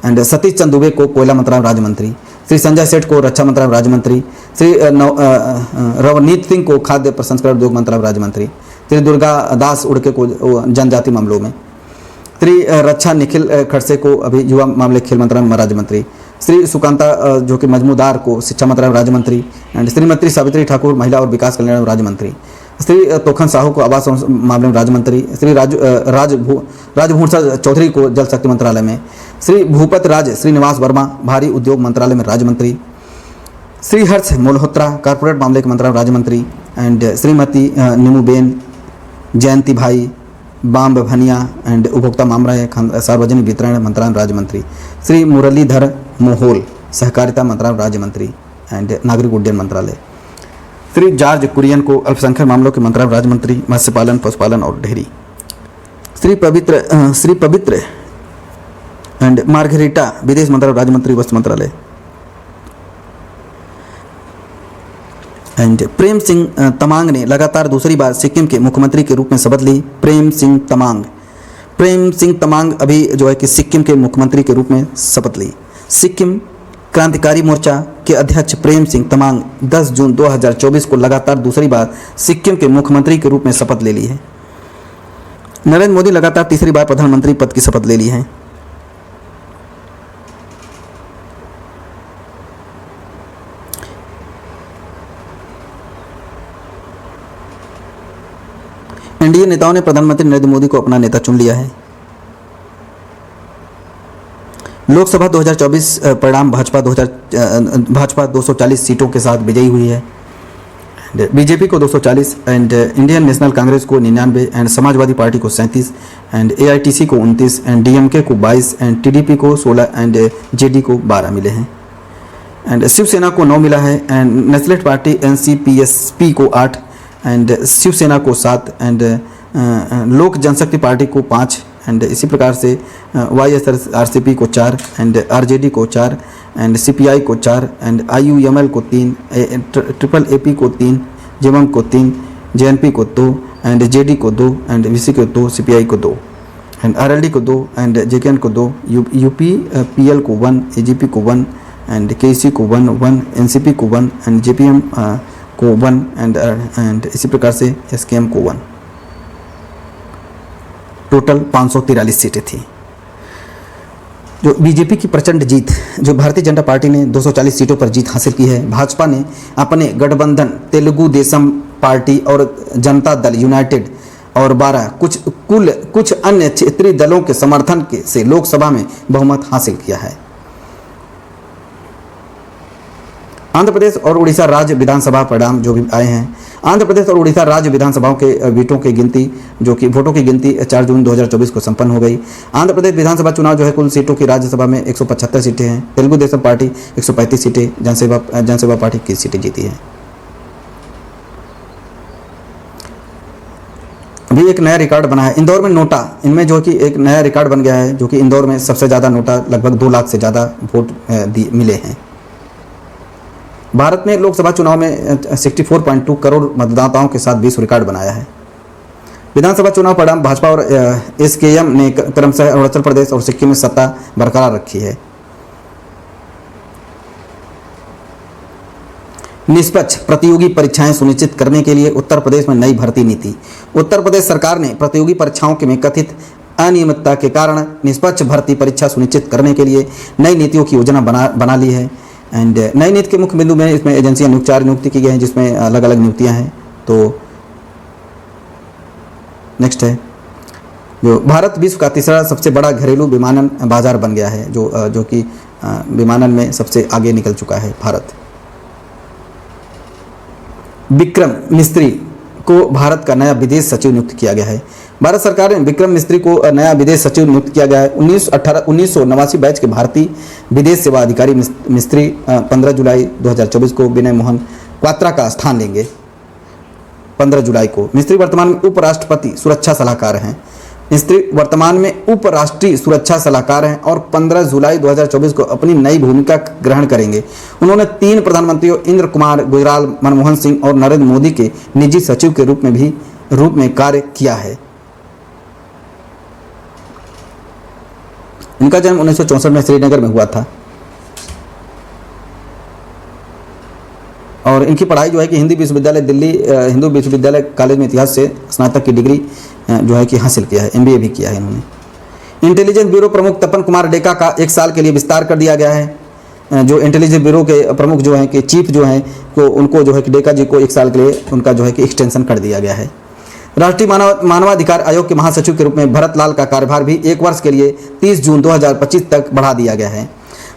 एंड सतीश चंद दुबे को कोयला मंत्रालय राज्य मंत्री, श्री संजय सेठ को रक्षा मंत्रालय राज्य मंत्री, श्री रवनीत सिंह को खाद्य प्रसंस्करण उद्योग मंत्रालय राज्य मंत्री, श्री दुर्गा दास उड़के को जनजाति मामलों में, श्री रक्षा निखिल खड़से को अभी युवा मामले खेल मंत्रालय में राज्य मंत्री, श्री सुकांता जो कि मजमूदार को शिक्षा मंत्रालय राज्य मंत्री, एंड श्रीमती सावित्री ठाकुर महिला और विकास कल्याण राज्य मंत्री, श्री तोखन साहू को आवास मामले में राज्य मंत्री, श्री राजभूषण चौधरी को जल शक्ति मंत्रालय में, श्री भूपत राज श्रीनिवास वर्मा भारी उद्योग मंत्रालय में राज्य मंत्री, श्री हर्ष मल्होत्रा कॉर्पोरेट मामले के मंत्रालय राज्य मंत्री, एंड श्रीमती नीमूबेन जयंती भाई बाम्ब भनिया एंड उपभोक्ता मामला सार्वजनिक वितरण मंत्रालय राज्य मंत्री, श्री मुरलीधर मोहोल सहकारिता मंत्रालय राज्य मंत्री एंड नागरिक उड्डयन मंत्रालय, श्री जॉर्ज कुरियन को अल्पसंख्यक मामलों के मंत्रालय राज्य मंत्री मत्स्य पालन पशुपालन और डेयरी, श्री पवित्र एंड मार्गरेटा विदेश मंत्रालय राज्य मंत्री वस्त्र मंत्रालय, एंड प्रेम सिंह तमांग ने लगातार दूसरी बार सिक्किम के मुख्यमंत्री के रूप में शपथ ली। प्रेम सिंह तमांग अभी जो है कि सिक्किम के मुख्यमंत्री के रूप में शपथ ली। सिक्किम क्रांतिकारी मोर्चा के अध्यक्ष प्रेम सिंह तमांग 10 जून 2024 को लगातार दूसरी बार सिक्किम के मुख्यमंत्री के रूप में शपथ ले ली है। नरेंद्र मोदी लगातार तीसरी बार प्रधानमंत्री पद की शपथ ले ली है। एनडीए नेताओं ने प्रधानमंत्री नरेंद्र मोदी को अपना नेता चुन लिया है। लोकसभा 2024 परिणाम भाजपा 240 सीटों के साथ विजयी हुई है। बीजेपी को 240 एंड इंडियन नेशनल कांग्रेस को 99 एंड समाजवादी पार्टी को 37 एंड एआईटीसी को 29 एंड डीएमके को 22 एंड टीडीपी को 16 एंड जेडी को 12 मिले हैं एंड शिवसेना को 9 मिला है एंड नेशनलिस्ट पार्टी एनसीपीएसपी को 8 एंड शिवसेना को 7 एंड लोक जनशक्ति पार्टी को 5 एंड इसी प्रकार से वाईएसआरसीपी को 4 एंड आरजेडी को 4 एंड सीपीआई को 4 एंड आईयूएमएल को 3 ट्रिपल एपी को 3 जेएमएम को 3 जेएनपी को 2 एंड जेडी को 2 एंड वीसी को 2 सीपीआई को 2 एंड आरएलडी को 2 एंड जेकेएन को 2 यूपी पीएल को 1 एजीपी को 1 एंड केसी को 1 एनसीपी को 1 एंड जेपीएम को 1 एंड इसी प्रकार से एसकेएम को 1। टोटल 543 सीटें थी। जो बीजेपी की प्रचंड जीत, जो भारतीय जनता पार्टी ने 240 सीटों पर जीत हासिल की है। भाजपा ने अपने गठबंधन तेलुगु देशम पार्टी और जनता दल यूनाइटेड और 12 कुछ अन्य क्षेत्रीय दलों के समर्थन से लोकसभा में बहुमत हासिल किया है। आंध्र प्रदेश और उड़ीसा राज्य विधानसभा परिणाम जो भी आए हैं। आंध्र प्रदेश और उड़ीसा राज्य विधानसभाओं के वोटों की गिनती 4 जून 2024 को संपन्न हो गई। आंध्र प्रदेश विधानसभा चुनाव जो है कुल सीटों की राज्यसभा में 175 सीटें हैं। तेलुगु देशम पार्टी 135 सीटें, जनसेवा पार्टी 21 सीटें जीती है। अभी एक नया रिकॉर्ड बना है इंदौर में नोटा, इनमें जो कि एक नया रिकॉर्ड बन गया है, जो कि इंदौर में सबसे ज़्यादा नोटा लगभग 2 लाख से ज़्यादा वोट मिले हैं। भारत ने लोकसभा चुनाव में 64.2 करोड़ मतदाताओं के साथ विश्व रिकॉर्ड बनाया है। विधानसभा चुनाव परिणाम भाजपा और एसकेएम ने क्रमशः अरुणाचल प्रदेश और सिक्किम में सत्ता बरकरार रखी है। निष्पक्ष प्रतियोगी परीक्षाएं सुनिश्चित करने के लिए उत्तर प्रदेश में नई भर्ती नीति। उत्तर प्रदेश सरकार ने प्रतियोगी परीक्षाओं में कथित अनियमितता के कारण निष्पक्ष भर्ती परीक्षा सुनिश्चित करने के लिए नई नीतियों की योजना बना ली है। एंड नई नीति के मुख्य बिंदु में इसमें एजेंसियां 4 नियुक्ति की गई हैं, जिसमें अलग अलग नियुक्तियां हैं। तो नेक्स्ट है जो भारत विश्व का तीसरा सबसे बड़ा घरेलू विमानन बाजार बन गया है, जो कि विमानन में सबसे आगे निकल चुका है भारत। विक्रम मिस्त्री को भारत का नया विदेश सचिव नियुक्त किया गया है। भारत सरकार ने विक्रम मिस्त्री को नया विदेश सचिव नियुक्त किया गया है। 1989 बैच के भारतीय विदेश सेवा अधिकारी मिस्त्री 15 जुलाई 2024 को विनय मोहन क्वात्रा का स्थान लेंगे। 15 जुलाई को मिस्त्री वर्तमान में उपराष्ट्रपति सुरक्षा सलाहकार हैं। मिस्त्री वर्तमान में उपराष्ट्रीय सुरक्षा सलाहकार हैं और 15 जुलाई 2024 को अपनी नई भूमिका ग्रहण करेंगे। उन्होंने 3 प्रधानमंत्रियों इंद्र कुमार गुजराल, मनमोहन सिंह और नरेंद्र मोदी के निजी सचिव के रूप में कार्य किया है। इनका जन्म 1964 में श्रीनगर में हुआ था और इनकी पढ़ाई जो है कि हिंदी विश्वविद्यालय दिल्ली हिंदू विश्वविद्यालय कॉलेज में इतिहास से स्नातक की डिग्री जो है कि हासिल किया है, MBA भी किया है इन्होंने। इंटेलिजेंस ब्यूरो प्रमुख तपन कुमार डेका का 1 साल के लिए विस्तार कर दिया गया है। जो इंटेलिजेंस ब्यूरो के प्रमुख जो हैं कि चीफ जो हैं को उनको जो है कि डेका जी को 1 साल के लिए उनका जो है कि एक्सटेंशन कर दिया गया है। राष्ट्रीय मानवाधिकार आयोग के महासचिव के रूप में भरत लाल का कार्यभार भी 1 वर्ष के लिए 30 जून 2025 तक बढ़ा दिया गया है।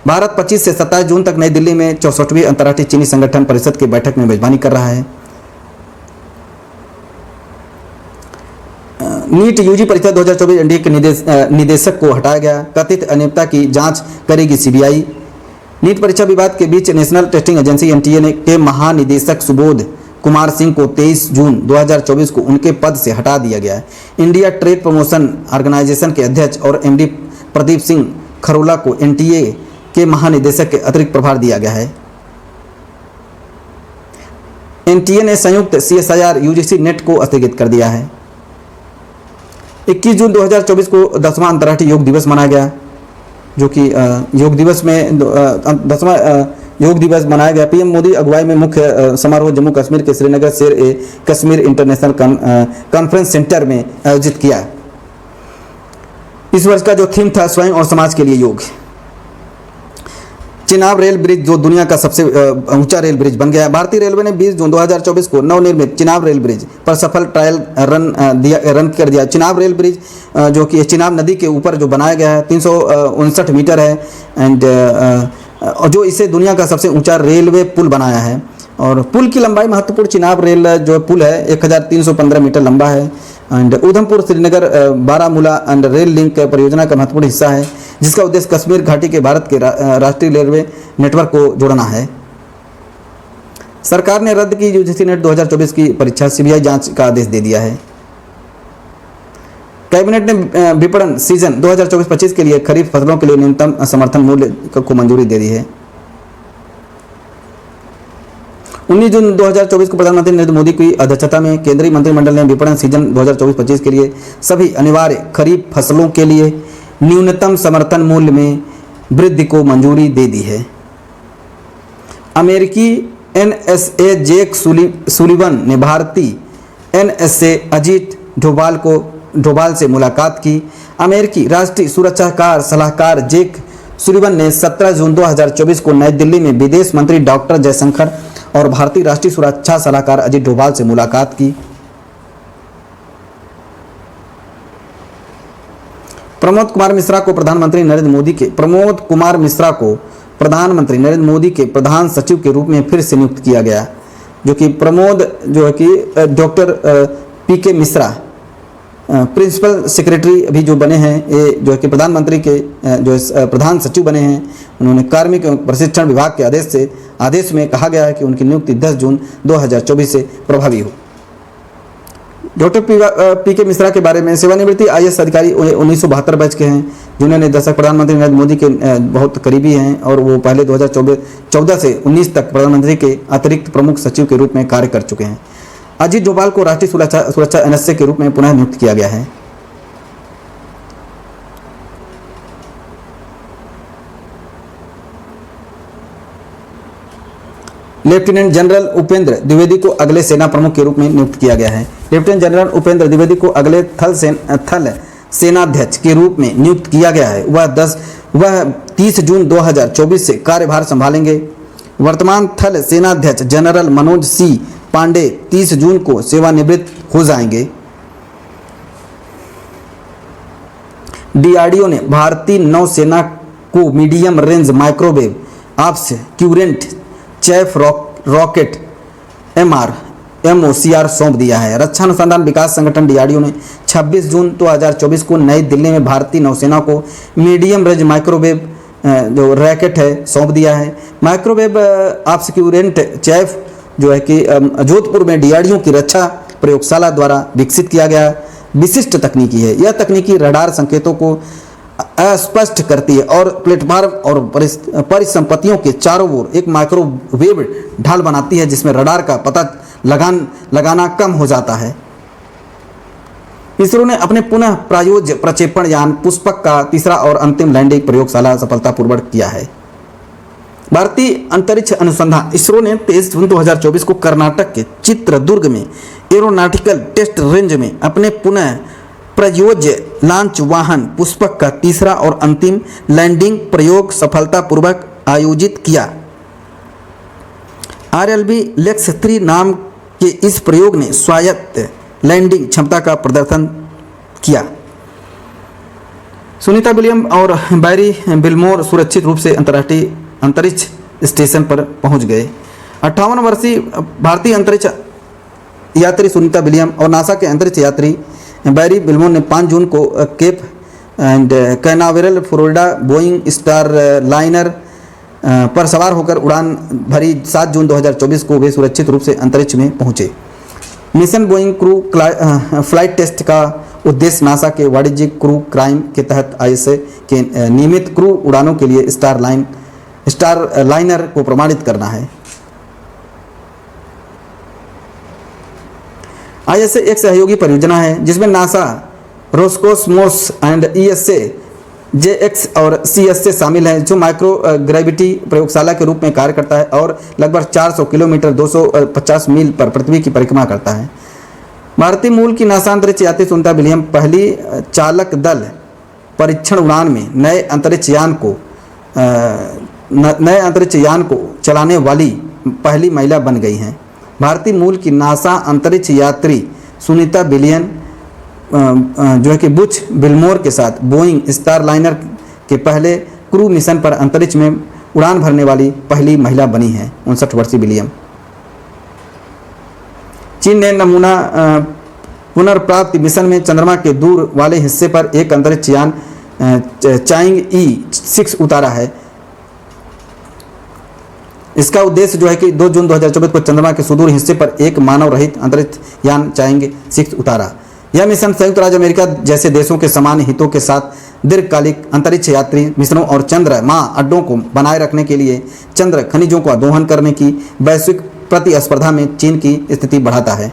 भारत 25 से 27 जून तक नई दिल्ली में 64वीं अंतर्राष्ट्रीय चीनी संगठन परिषद की बैठक में मेजबानी कर रहा है। नीट यूजी परीक्षा 2024 एनडीए के निदेशक को हटाया गया। कथित अनियमितता की जांच करेगी सीबीआई। नीट परीक्षा विवाद के बीच नेशनल टेस्टिंग एजेंसी एनटीए के महानिदेशक सुबोध कुमार सिंह को 23 जून 2024 को उनके पद से हटा दिया गया है। इंडिया ट्रेड प्रमोशन ऑर्गेनाइजेशन के अध्यक्ष और एमडी प्रदीप सिंह खरोला को एनटीए के महानिदेशक के अतिरिक्त प्रभार दिया गया है। एनटीए ने संयुक्त सीएसआईआर यूजीसी नेट को स्थगित कर दिया है। 21 जून 2024 को 10वां अंतर्राष्ट्रीय योग दिवस मनाया गया, जो कि योग दिवस में 10वां योग दिवस मनाया गया। पीएम मोदी अगुवाई में मुख्य समारोह जम्मू कश्मीर के श्रीनगर शेर ए कश्मीर इंटरनेशनल कॉन्फ्रेंस सेंटर में आयोजित किया। इस वर्ष का जो थीम था स्वयं और समाज के लिए योग। चिनाब रेल ब्रिज जो दुनिया का सबसे ऊंचा रेल ब्रिज बन गया है। भारतीय रेलवे ने 20 जून 2024 को नवनिर्मित चिनाब रेल ब्रिज पर सफल ट्रायल रन कर दिया। चिनाब रेल ब्रिज जो कि चिनाब नदी के ऊपर जो बनाया गया है 359 मीटर है एंड जो इसे दुनिया का सबसे ऊंचा रेलवे पुल बनाया है। और पुल की लंबाई महत्वपूर्ण चिनाब रेल जो पुल है 1315 मीटर लंबा है and Udhampur Srinagar Baramulla and rail link परियोजना का महत्वपूर्ण हिस्सा है, जिसका उद्देश्य कश्मीर घाटी के भारत के राष्ट्रीय रेलवे नेटवर्क को जोड़ना है। सरकार ने रद्द की यूजीसी नेट 2024 की परीक्षा, सीबीआई जांच का आदेश दे दिया है। कैबिनेट ने विपणन सीजन 2024-25 के लिए खरीफ फसलों के लिए न्यूनतम समर्थन मूल्य को मंजूरी दे दी है। 19 जून 2024 को प्रधानमंत्री नरेंद्र मोदी की अध्यक्षता में केंद्रीय मंत्रिमंडल ने विपणन सीजन 2024-25 के लिए सभी अनिवार्य खरीफ फसलों के लिए न्यूनतम समर्थन मूल्य में वृद्धि को मंजूरी दे दी है। अमेरिकी एनएसए जेक सुलिवन ने भारतीय एनएसए अजीत डोभाल से मुलाकात की। अमेरिकी राष्ट्रीय सुरक्षा सलाहकार जेक सुलिवन ने 17 जून 2024 को नई दिल्ली में विदेश मंत्री डॉक्टर जयशंकर और भारतीय राष्ट्रीय सुरक्षा सलाहकार अजीत डोभाल से मुलाकात की। प्रमोद कुमार मिश्रा को प्रधानमंत्री नरेंद्र मोदी के प्रधान सचिव के रूप में फिर से नियुक्त किया गया, जो कि प्रमोद जो है कि डॉक्टर पीके मिश्रा प्रिंसिपल सेक्रेटरी अभी जो बने हैं, ये जो है कि प्रधानमंत्री के जो प्रधान सचिव बने हैं। उन्होंने कार्मिक एवं प्रशिक्षण विभाग के आदेश में कहा गया है कि उनकी नियुक्ति 10 जून 2024 से प्रभावी हो। डॉक्टर पीके मिश्रा के बारे में सेवानिवृत्ति आईएएस अधिकारी 1972 बैच के हैं, जिन्होंने दशक प्रधानमंत्री नरेंद्र मोदी के बहुत करीबी हैं और वो पहले 2014 से 19 तक प्रधानमंत्री के अतिरिक्त प्रमुख सचिव के रूप में कार्य कर चुके हैं। अजीत डोभाल को राष्ट्रीय सुरक्षा एनएसए के रूप में पुनः नियुक्त किया गया है। लेफ्टिनेंट जनरल उपेंद्र द्विवेदी को अगले सेना प्रमुख के रूप में नियुक्त किया गया है। लेफ्टिनेंट जनरल उपेंद्र द्विवेदी को अगले थल सेनाध्यक्ष के रूप में नियुक्त किया गया है। वह 30 जून 2024 से कार्यभार संभालेंगे। वर्तमान थल सेनाध्यक्ष जनरल मनोज सी पांडे 30 जून को सेवानिवृत्त हो जाएंगे। डीआरडीओ ने भारतीय नौसेना को medium range microwave obscurant chaff rocket MOCR सौंप दिया है। रक्षा अनुसंधान विकास संगठन डीआरडीओ ने 26 जून 2024 को नई दिल्ली में भारतीय नौसेना को मीडियम रेंज माइक्रोवेव जो रॉकेट है सौंप दिया है। माइक्रोवेव ऑप्स क्यूरेंट चैफ जो है कि जोधपुर में डीआरडीओ की रक्षा प्रयोगशाला द्वारा विकसित किया गया विशिष्ट तकनीकी है। यह तकनीकी रडार संकेतों को अस्पष्ट करती है और प्लेटफॉर्म और परिसंपत्तियों के चारों ओर एक माइक्रोवेव ढाल बनाती है, जिसमें रडार का पता लगाना कम हो जाता है। इसरो ने अपने पुनः प्रायोज्य प्रक्षेपण यान पुष्पक का तीसरा और अंतिम लैंडिंग प्रयोगशाला सफलतापूर्वक किया है। भारतीय अंतरिक्ष अनुसंधान इसरो ने 23 जून 2024 को कर्नाटक के चित्रदुर्ग में एरोनॉटिकल टेस्ट रेंज में अपने पुनः प्रयोज्य लॉन्च वाहन पुष्पक का तीसरा और अंतिम लैंडिंग प्रयोग सफलतापूर्वक आयोजित किया। RLB लेक्स 3 नाम के इस प्रयोग ने स्वायत्त लैंडिंग क्षमता का प्रदर्शन किया। सुनीता विलियम और बैरी बिलमोर सुरक्षित रूप से अंतर्राष्ट्रीय अंतरिक्ष स्टेशन पर पहुंच गए। 58 वर्षीय भारतीय अंतरिक्ष यात्री सुनीता विलियम और नासा के अंतरिक्ष यात्री बैरी बिलमोर ने 5 जून को Cape and Canaveral Florida Boeing Starliner पर सवार होकर उड़ान भरी। 7 जून 2024 को वे सुरक्षित रूप से अंतरिक्ष में पहुंचे। Mission Boeing crew flight test का उद्देश्य नासा के वाणिज्यिक क्रू क्राइम के तहत ISA के नियमित क्रू उड़ानों के लिए स्टार लाइनर को प्रमाणित करना है। ISA एक सहयोगी परियोजना है जिसमें NASA, Roscosmos and ESA, JX और CSA शामिल हैं, जो माइक्रो ग्रेविटी प्रयोगशाला के रूप में कार्य करता है और लगभग 400 किलोमीटर 250 मील पर पृथ्वी की परिक्रमा करता है। भारतीय मूल की नासा अंतरिक्ष यात्री सुनीता विलियम पहली चालक दल परीक्षण उड़ान में नए अंतरिक्ष यान को चलाने वाली पहली महिला बन गई हैं। भारतीय मूल की नासा अंतरिक्ष यात्री सुनीता विलियम जो है कि बुच बिलमोर के साथ बोइंग स्टार लाइनर के पहले क्रू मिशन पर अंतरिक्ष में उड़ान भरने वाली पहली महिला बनी है। 59 वर्षीय विलियम। चीन ने नमूना पुनर्प्राप्ति मिशन में चंद्रमा के दूर वाले हिस्से पर एक अंतरिक्ष यान चाइंग E6 उतारा है। इसका उद्देश्य जो है कि 2 जून 2024 को चंद्रमा के सुदूर हिस्से पर एक मानव रहित अंतरिक्ष यान चाइंग 6 उतारा। यह मिशन संयुक्त राज्य अमेरिका जैसे देशों के समान हितों के साथ दीर्घकालिक अंतरिक्ष यात्री मिशनों और चंद्रमा अड्डों को बनाए रखने के लिए चंद्र खनिजों का दोहन करने की वैश्विक प्रतिस्पर्धा में चीन की स्थिति बढ़ाता है।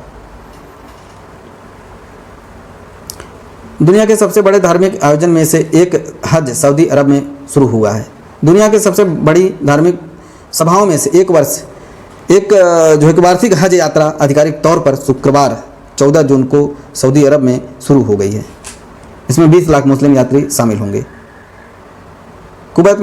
दुनिया के सबसे बड़े धार्मिक आयोजन में से एक हज सऊदी अरब में शुरू हुआ है। दुनिया के सबसे बड़ी धार्मिक सभाओं में से एक जो है कि वार्षिक हज यात्रा आधिकारिक तौर पर शुक्रवार 14 जून को सऊदी अरब में शुरू हो गई है। इसमें 20 लाख मुस्लिम यात्री शामिल होंगे। कुवैत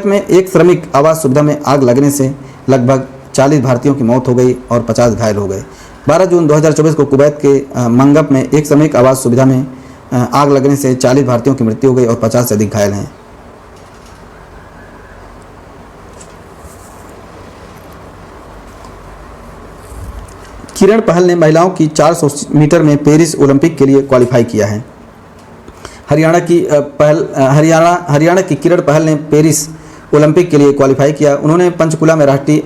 में एक श्रमिक आवास सुविधा में आग लगने से लगभग 40 भारतीयों की मौत हो गई और 50 घायल हो गए। 12 जून 2024 को कुवैत के मंगप में एक श्रमिक आवास सुविधा में आग लगने से 40 भारतीयों की मृत्यु हो गई और 50 से अधिक घायल हैं। किरण पहल ने महिलाओं की 400 मीटर में पेरिस ओलंपिक के लिए क्वालिफाई किया है। हरियाणा की किरण पहल ने पेरिस ओलंपिक के लिए क्वालिफाई किया। उन्होंने पंचकुला में राष्ट्रीय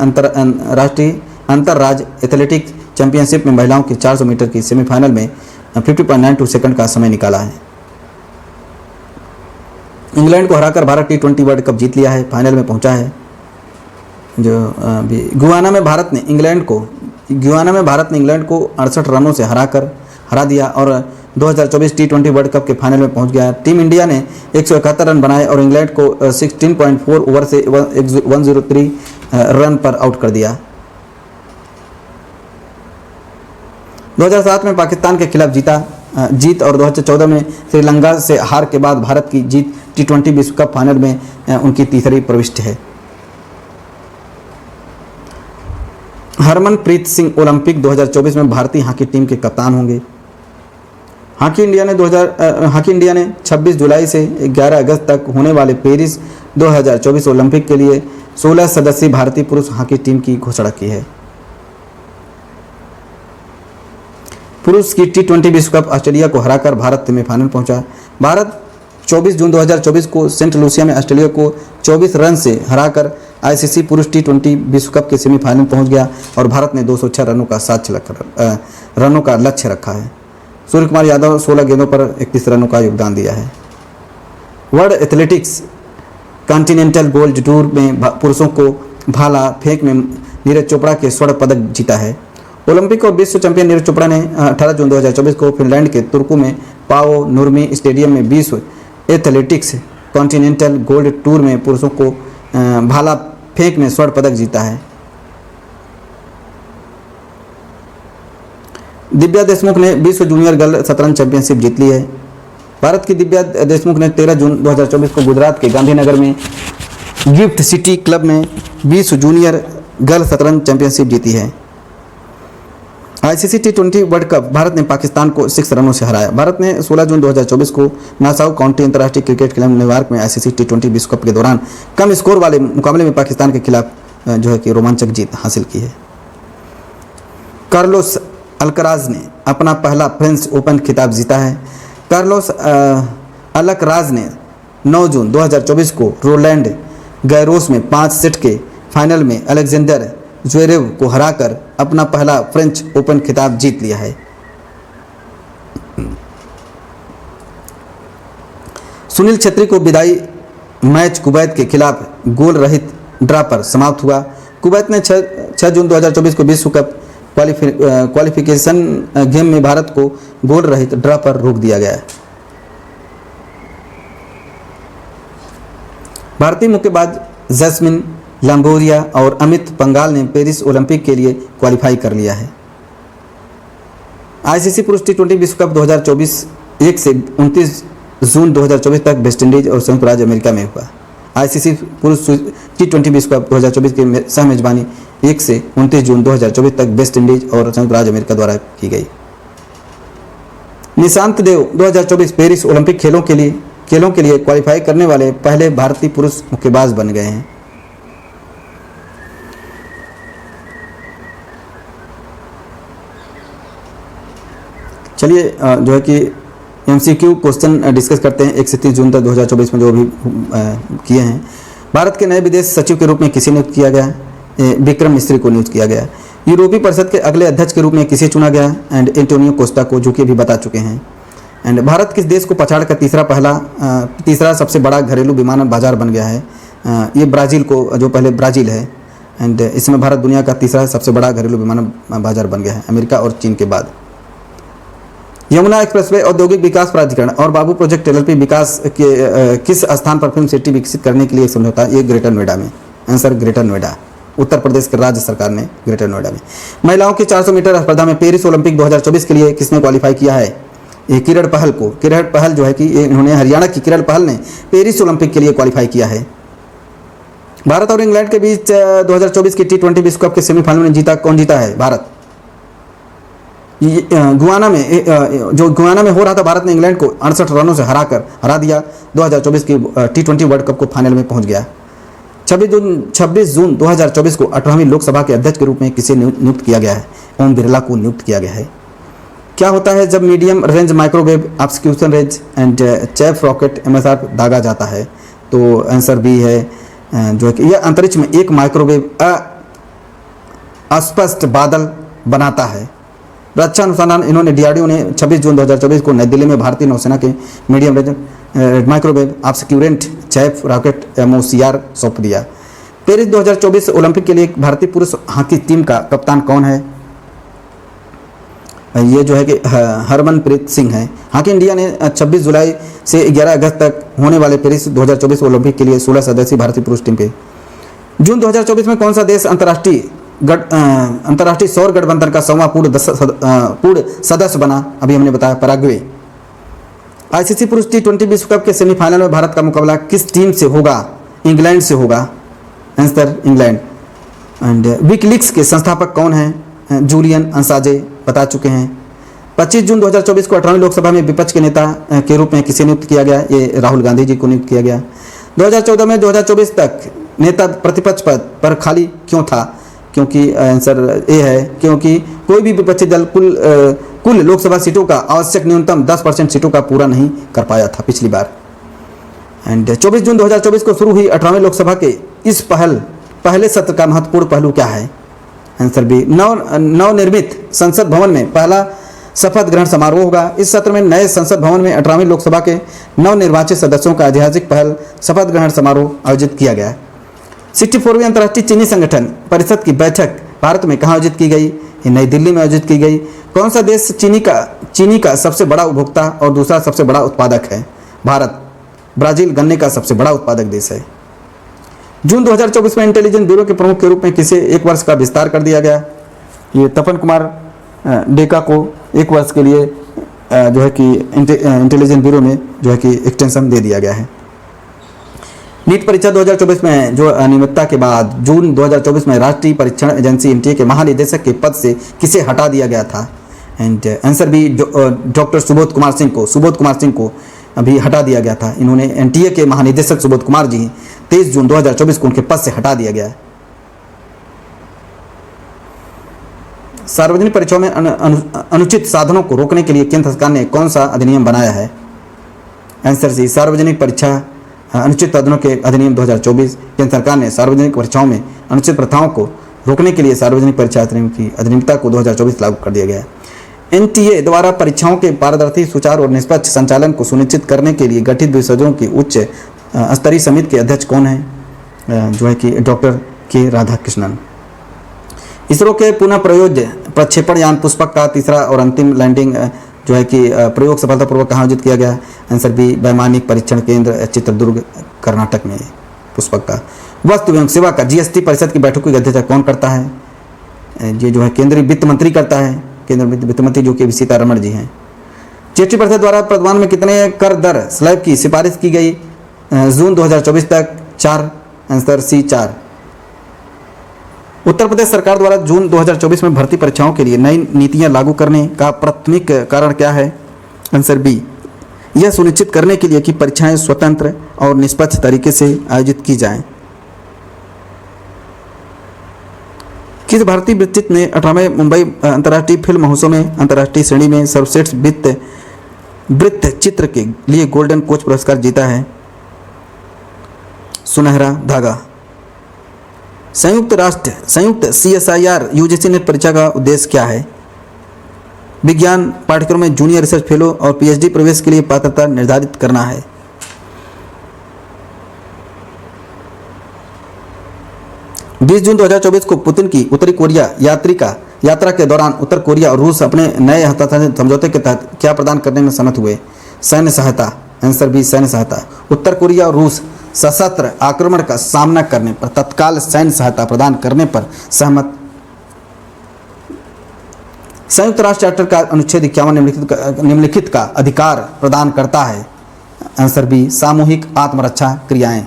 अंतरराज्य एथलेटिक्स चैंपियनशिप में महिलाओं की 400 मीटर की सेमीफाइनल में 50.92 सेकंड का समय निकाला है। इंग्लैंड को हराकर भारत T20 वर्ल्ड कप जीत लिया है, फाइनल में पहुंचा है। गुयाना में भारत ने इंग्लैंड को 68 रनों से हरा दिया और 2024 T20 वर्ल्ड कप के फाइनल में पहुंच गया। टीम इंडिया ने 171 रन बनाए और इंग्लैंड को 16.4 ओवर से 103 रन पर आउट कर दिया। 2007 में पाकिस्तान के खिलाफ जीत और 2014 में श्रीलंका से हार के बाद भारत की जीत T20 विश्व कप फाइनल में उनकी तीसरी प्रविष्टि है। हरमनप्रीत सिंह ओलंपिक 2024 में भारतीय हॉकी टीम के कप्तान होंगे। हॉकी इंडिया ने 26 जुलाई से 11 अगस्त तक होने वाले पेरिस 2024 ओलंपिक के लिए 16 सदस्यीय भारतीय पुरुष हॉकी टीम की घोषणा की है। पुरुष की T20 विश्व कप ऑस्ट्रेलिया को हराकर भारत सेमीफाइनल पहुंचा। भारत 24 जून 2024 को सेंट लूसिया में ऑस्ट्रेलिया को 24 रन से हराकर ICC पुरुष T20 विश्व कप के सेमीफाइनल पहुंच गया और भारत ने 206 रनों का लक्ष्य रखा है। सूर्य कुमार यादव 16 गेंदों पर 31 रनों का योगदान दिया है। World athletics continental gold tour में पुरुषों को भाला फेंक में नीरज चोपड़ा के स्वर्ण पदक जीता है। ओलंपिक और विश्व चैंपियन नीरज चोपड़ा ने 18 जून 2024 को फिनलैंड के तुर्कू में पाओ नुर्मी स्टेडियम में विश्व एथलेटिक्स कॉन्टिनेंटल गोल्ड टूर में पुरुषों को भाला फेंक में स्वर्ण पदक जीता है। दिव्या देशमुख ने विश्व जूनियर गर्ल शतरंज चैंपियनशिप जीत ली है। भारत की दिव्या देशमुख ने 13 जून 2024 को गुजरात के गांधीनगर में गिफ्ट सिटी क्लब में विश्व जूनियर गर्ल शतरंज चैंपियनशिप जीती है। ICC T20 world cup Bharat ने पाकिस्तान को 6 रनों से हराया। भारत ने 16 जून 2024 को नासाउ काउंटी अंतर्राष्ट्रीय क्रिकेट क्लब न्यूयॉर्क में आईसीसी T20 विश्व कप के दौरान कम स्कोर वाले मुकाबले में पाकिस्तान के खिलाफ जो है कि रोमांचक जीत हासिल की है। कार्लोस अल्कराज ने अपना पहला फ्रेंच ओपन खिताब जीता है। कार्लोस अल्कराज ने 9 जून 2024 को रोलैंड गैरोस में 5 सेट के फाइनल में अलेक्जेंडर ज्वेरेव को हराकर अपना पहला फ्रेंच ओपन खिताब जीत लिया है। सुनील छेत्री को विदाई मैच कुवैत के खिलाफ गोल रहित ड्रा पर समाप्त हुआ। कुवैत ने 6 जून 2024 को विश्व कप क्वालिफिकेशन गेम में भारत को गोल रहित ड्रा पर रोक दिया गया। भारतीय मुक्केबाज जैस्मिन लंगोरिया और अमित पंघाल ने पेरिस ओलंपिक के लिए क्वालिफाई कर लिया है। आईसीसी पुरुष T20 विश्व कप 2024 1 से 29 जून 2024 तक वेस्टइंडीज और संयुक्त राज्य अमेरिका में हुआ। आईसीसी पुरुष T20 विश्व कप 2024 की सह मेजबानी 1 से 29 जून 2024 तक वेस्ट इंडीज और संयुक्त राज्य अमेरिका द्वारा की गई। निशांत देव 2024 पेरिस ओलंपिक खेलों के लिए क्वालिफाई करने वाले पहले भारतीय पुरुष मुक्केबाज बन गए हैं। चलिए जो है कि MCQ क्वेश्चन डिस्कस करते हैं 1 से 30 जून तक 2024 में जो भी किए हैं। भारत के नए विदेश सचिव के रूप में किसे नियुक्त किया गया? विक्रम मिस्री को नियुक्त किया गया। यूरोपीय परिषद के अगले अध्यक्ष के रूप में किसे चुना गया? एंड एंटोनियो कोस्टा को, जो कि अभी बता चुके हैं। एंड भारत किस देश को पछाड़कर तीसरा सबसे बड़ा घरेलू विमान बाजार बन गया है? ये ब्राज़ील को, जो पहले ब्राज़ील है। एंड इसमें भारत दुनिया का तीसरा सबसे बड़ा घरेलू विमान बाजार बन गया है, अमेरिका और चीन के बाद। यमुना एक्सप्रेसवे औद्योगिक विकास प्राधिकरण और बाबू प्रोजेक्ट LLP विकास के किस स्थान पर फिल्म सिटी विकसित करने के लिए एक समझौता? ये ग्रेटर नोएडा में। आंसर ग्रेटर नोएडा, उत्तर प्रदेश की राज्य सरकार ने ग्रेटर नोएडा में। महिलाओं की 400 मीटर स्पर्धा में पेरिस ओलंपिक 2024 के लिए किसने क्वालिफाई किया है? ये किरण पहल को, किरण पहल जो है कि इन्होंने, हरियाणा की किरण पहल ने पेरिस ओलंपिक के लिए क्वालिफाई किया है। भारत और इंग्लैंड के बीच 2024 की T20 विश्व कप के सेमीफाइनल में कौन जीता है? भारत। गुयाना में हो रहा था, भारत ने इंग्लैंड को 68 रनों से हरा दिया। 2024 की T20 वर्ल्ड कप को फाइनल में पहुंच गया। 26 जून 2024 को 18वीं लोकसभा के अध्यक्ष के रूप में किसे नियुक्त किया गया है? ओम बिरला को नियुक्त किया गया है। क्या होता है जब medium range microwave obscuration range and chaff rocket MSR दागा जाता है? तो आंसर बी है जो है कि यह अंतरिक्ष में एक माइक्रोवेव अस्पष्ट बादल बनाता है। रक्षा अनुसंधान, इन्होंने DRDO ने 26 जून 2024 को नई दिल्ली में भारतीय नौसेना के medium range microwave obscurant chaff rocket MOCR सौंप दिया। पेरिस 2024 ओलंपिक के लिए भारतीय पुरुष हॉकी टीम का कप्तान कौन है? ये जो है कि हरमनप्रीत सिंह है। हॉकी इंडिया ने 26 जुलाई से 11 अगस्त तक होने वाले पेरिस 2024 ओलंपिक के लिए 16 सदस्यीय भारतीय पुरुष टीम पे। जून 2024 में कौन सा देश अंतर्राष्ट्रीय सौर गठबंधन का 100वां पूर्ण सदस्य बना? अभी हमने बताया, पैराग्वे। आईसीसी पुरुष T20 विश्व कप के सेमीफाइनल में भारत का मुकाबला किस टीम से होगा? इंग्लैंड से होगा। Answer England. एंड विकीलीक्स के संस्थापक कौन हैं? जूलियन असांजे, बता चुके हैं। 25 जून 2024 को 18वीं लोकसभा में विपक्ष के नेता के रूप में किसे नियुक्त किया गया? ये राहुल गांधी जी को नियुक्त किया गया। 2014 में 2024 तक नेता प्रतिपक्ष पद पर खाली क्यों था? क्योंकि आंसर ए है, क्योंकि कोई भी विपक्षी दल कुल लोकसभा सीटों का आवश्यक न्यूनतम 10% सीटों का पूरा नहीं कर पाया था पिछली बार। एंड 24 जून 2024 को शुरू हुई 18वीं लोकसभा के इस पहले सत्र का महत्वपूर्ण पहलू क्या है? आंसर बी, नवनिर्मित संसद भवन में पहला शपथ ग्रहण समारोह होगा। इस सत्र में नए संसद भवन में 18वीं लोकसभा के नवनिर्वाचित सदस्यों का ऐतिहासिक पहल शपथ ग्रहण समारोह आयोजित किया गया। 64वीं अंतर्राष्ट्रीय चीनी संगठन परिषद की बैठक भारत में कहाँ आयोजित की गई? ये नई दिल्ली में आयोजित की गई। कौन सा देश चीनी का सबसे बड़ा उपभोक्ता और दूसरा सबसे बड़ा उत्पादक है? भारत। ब्राजील गन्ने का सबसे बड़ा उत्पादक देश है। जून 2024 में इंटेलिजेंस ब्यूरो के प्रमुख के रूप में किसे 1 वर्ष का विस्तार कर दिया गया? ये तपन कुमार डेका को 1 वर्ष के लिए जो है कि इंटेलिजेंस ब्यूरो में जो है कि एक्सटेंशन दे दिया गया है। नीट परीक्षा 2024 में जो अनियमितता के बाद जून 2024 में राष्ट्रीय परीक्षण एजेंसी एनटीए के महानिदेशक के पद से किसे हटा दिया गया था? And answer B, doctor Subodh Kumar Singh को अभी हटा दिया गया था। इन्होंने एनटीए के महानिदेशक सुबोध कुमार जी 23 जून 2024 को उनके पद से हटा दिया गया है। सार्वजनिक परीक्षाओं में अनुचित साधनों को रोकने के लिए केंद्र सरकार ने कौन सा अधिनियम बनाया है? आंसर सी, सार्वजनिक परीक्षा अनुचित साधनों के अधिनियम 2024। केंद्र सरकार ने सार्वजनिक परीक्षाओं में अनुचित प्रथाओं को रोकने के लिए सार्वजनिक परीक्षा अधिनियम की अधिनियमता को 2024 लागू कर दिया गया है। एनटीए द्वारा परीक्षाओं के पारदर्शी, सुचारू और निष्पक्ष संचालन को सुनिश्चित करने के लिए गठित विषयों की उच्च स्तरीय समिति के अध्यक्ष कौन है? जो है कि डॉक्टर के राधाकृष्णन। इसरो के पुनः प्रयोज्य प्रक्षेपण यान पुष्पक का तीसरा और अंतिम लैंडिंग जो है कि प्रयोग सफलतापूर्वक कहाँ आयोजित किया गया? आंसर बी, वैमानिक परीक्षण केंद्र चित्रदुर्ग कर्नाटक में पुष्पक का। वस्तु एवं सेवा कर जीएसटी परिषद की बैठक की अध्यक्षता कौन करता है? ये जो है केंद्रीय वित्त मंत्री करता है, केंद्रीय वित्त मंत्री जो कि सीतारमण जी हैं। जीएसटी परिषद द्वारा वर्तमान में कितने कर दर स्लैब की सिफारिश की गई जून 2024 तक? 4। Answer C, 4। उत्तर प्रदेश सरकार द्वारा जून 2024 में भर्ती परीक्षाओं के लिए नई नीतियां लागू करने का प्राथमिक कारण क्या है? आंसर बी, यह सुनिश्चित करने के लिए कि परीक्षाएं स्वतंत्र और निष्पक्ष तरीके से आयोजित की जाएं। किस भारतीय वृत्तित ने 18वें मुंबई अंतर्राष्ट्रीय फिल्म महोत्सव में अंतर्राष्ट्रीय श्रेणी में सर्वश्रेष्ठ वृत्त चित्र के लिए गोल्डन कोच पुरस्कार जीता है? सुनहरा धागा। संयुक्त CSIR यूजीसी नेट परीक्षा का उद्देश्य क्या है? विज्ञान पाठ्यक्रम में जूनियर रिसर्च फेलो और पीएचडी प्रवेश के लिए पात्रता निर्धारित करना है। बीस जून 2024 को पुतिन की उत्तरी कोरिया यात्रा के दौरान उत्तर कोरिया और रूस अपने नए हस्ताक्षर समझौते के तहत क्या प्रदान करने में सहमत हुए? सैन्य सहायता। आंसर बी, सैन्य सहायता। उत्तर कोरिया और रूस सशस्त्र आक्रमण का सामना करने पर तत्काल सैन्य सहायता प्रदान करने पर सहमत। संयुक्त राष्ट्र चार्टर का अनुच्छेद 51 निम्नलिखित का अधिकार प्रदान करता है? आंसर बी, सामूहिक आत्मरक्षा क्रियाएं।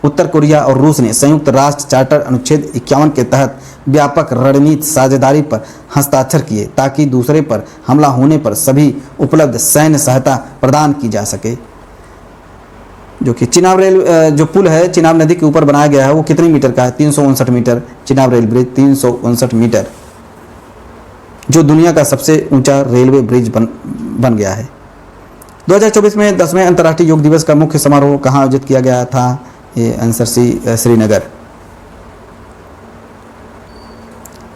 उत्तर कोरिया और रूस ने संयुक्त राष्ट्र चार्टर अनुच्छेद 51 के तहत व्यापक रणनीति साझेदारी पर हस्ताक्षर किए ताकि दूसरे पर हमला होने पर सभी उपलब्ध सैन्य सहायता प्रदान की जा सके। जो कि चिनाब रेल जो पुल है चिनाब नदी के ऊपर बनाया गया है वो कितने मीटर का है? 359 metre. Chenab rail bridge 359 metre, जो दुनिया का सबसे ऊंचा रेलवे ब्रिज बन गया है। 2024 में 10वें अंतर्राष्ट्रीय योग दिवस का मुख्य समारोह कहाँ आयोजित किया गया था? ये आंसर सी, श्रीनगर।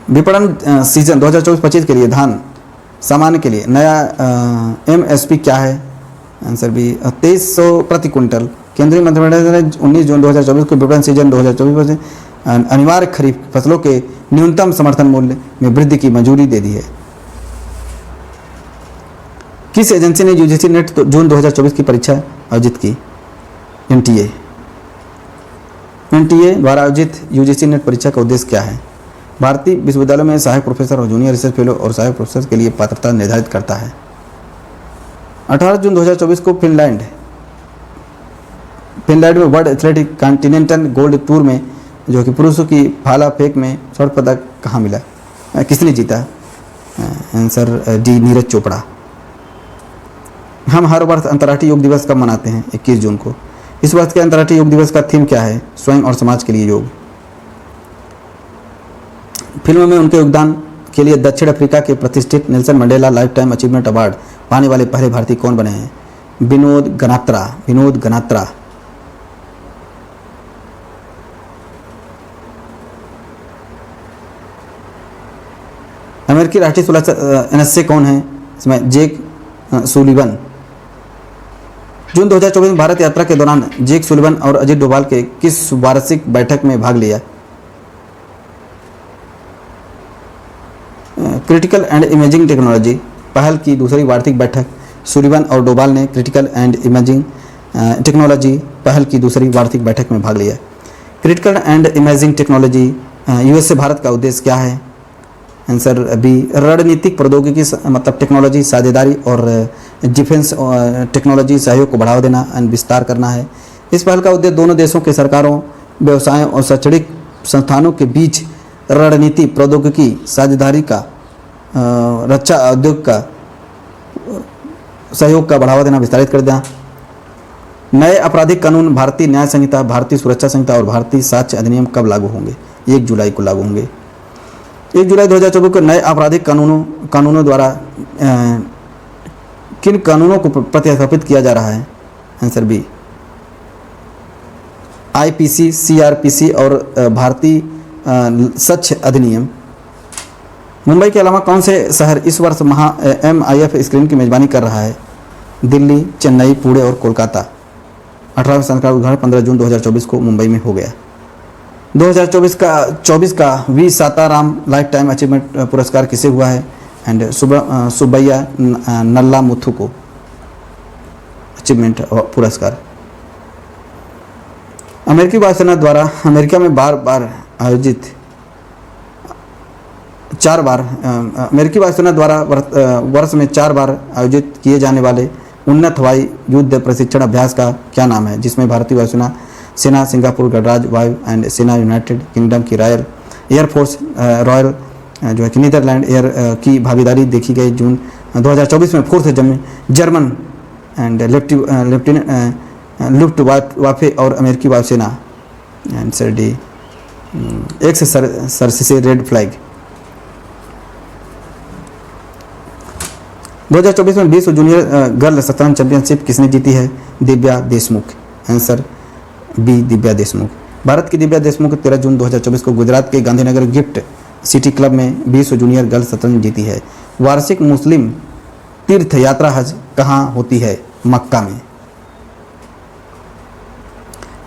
विपणन सीजन 2024-25 के लिए धान सामान्य के लिए नया MSP क्या है? आंसर बी, 2300 प्रति क्विंटल। केंद्रीय मंत्रिमंडल ने 19 जून 2024 को विपणन सीजन 2024 में अनिवार्य खरीफ फसलों के न्यूनतम समर्थन मूल्य में वृद्धि की मंजूरी दे दी है। किस एजेंसी ने यूजीसी नेट जून 2024 की परीक्षा आयोजित की? एनटीए द्वारा आयोजित यूजीसी नेट परीक्षा का उद्देश्य क्या है? भारतीय विश्वविद्यालयों में सहायक प्रोफेसर और जूनियर रिसर्च फेलो और सहायक प्रोफेसर के लिए पात्रता निर्धारित करता है। 18 जून 2024 को फिनलैंड में world athletic continental gold tour में जो कि पुरुषों की भाला फेंक में स्वर्ण पदक कहाँ मिला? किसने जीता? Answer D, Neeraj Chopra. हम हर वर्ष अंतर्राष्ट्रीय योग दिवस कब मनाते हैं? 21 जून को। इस वर्ष के अंतर्राष्ट्रीय योग दिवस का थीम क्या है? स्वयं और समाज के लिए योग। फिल्म में उनके योगदान के लिए दक्षिण अफ्रीका के प्रतिष्ठित Nelson Mandela life time achievement award पाने वाले पहले भारतीय कौन बने हैं? विनोद गनात्रा। अमेरिकी राष्ट्रीय सुरक्षा NSA कौन है? इसमें जेक सुलिवन। जून 2024 में भारत यात्रा के दौरान जेक सुलिवन और अजीत डोभाल के किस वार्षिक बैठक में भाग लिया? क्रिटिकल एंड इमेजिंग टेक्नोलॉजी पहल की दूसरी वार्षिक बैठक। सुलिवान और डोभाल ने क्रिटिकल एंड इमेजिंग टेक्नोलॉजी पहल की दूसरी वार्षिक बैठक में भाग लिया। Critical and imaging technology US से भारत का उद्देश्य क्या है? आंसर बी, रणनीतिक प्रौद्योगिकी मतलब टेक्नोलॉजी साझेदारी और डिफेंस टेक्नोलॉजी सहयोग को बढ़ावा देना एंड विस्तार करना है। इस पहल का उद्देश्य दोनों देशों के सरकारों, व्यवसायों और शैक्षणिक संस्थानों के बीच रणनीति प्रौद्योगिकी साझेदारी का रक्षा उद्योग का सहयोग का बढ़ावा देना, विस्तारित कर देना। नए आपराधिक कानून भारतीय न्याय संहिता, भारतीय सुरक्षा संहिता और भारतीय साक्ष्य अधिनियम कब लागू होंगे? 1 जुलाई को लागू होंगे। 1 जुलाई 2024 को नए आपराधिक कानूनों द्वारा किन कानूनों को प्रतिस्थापित किया जा रहा है? आंसर बी, आईपीसी, सीआरपीसी और भारतीय साक्ष्य अधिनियम। मुंबई के अलावा कौन से शहर इस वर्ष MIF स्क्रीन की मेजबानी कर रहा है? दिल्ली, चेन्नई, पुणे और कोलकाता। 18वें संस्करण का उद्घाटन 15 जून 2024 को मुंबई में हो गया। 2024 का वी साताराम लाइफ टाइम अचीवमेंट पुरस्कार किसे हुआ है? एंड सुब्बैया नल्ला मुथु को अचीवमेंट पुरस्कार। अमेरिकी वायुसेना द्वारा अमेरिका में अमेरिकी वायुसेना द्वारा वर्ष में 4 बार आयोजित किए जाने वाले उन्नत हवाई युद्ध प्रशिक्षण अभ्यास का क्या नाम है? जिसमें भारतीय वायुसेना, सेना, सिंगापुर गणराज्य वायु एंड सेना, यूनाइटेड किंगडम की रॉयल एयरफोर्स, रॉयल जो है कि नीदरलैंड एयर की भागीदारी देखी गई। जून 2024 में फोर्थ जर्मन एंड लुफ्टवाफे और अमेरिकी वायुसेना। Answer D, exercise red flag. 2024 में विश्व जूनियर गर्ल शतरंज चैंपियनशिप किसने जीती है? दिव्या देशमुख। Answer B, Divya Deshmukh. भारत की दिव्या देशमुख 13 जून 2024 को गुजरात के गांधीनगर गिफ्ट सिटी क्लब में विश्व जूनियर गर्ल शतरंज जीती है। वार्षिक मुस्लिम तीर्थ यात्रा हज कहाँ होती है? मक्का में।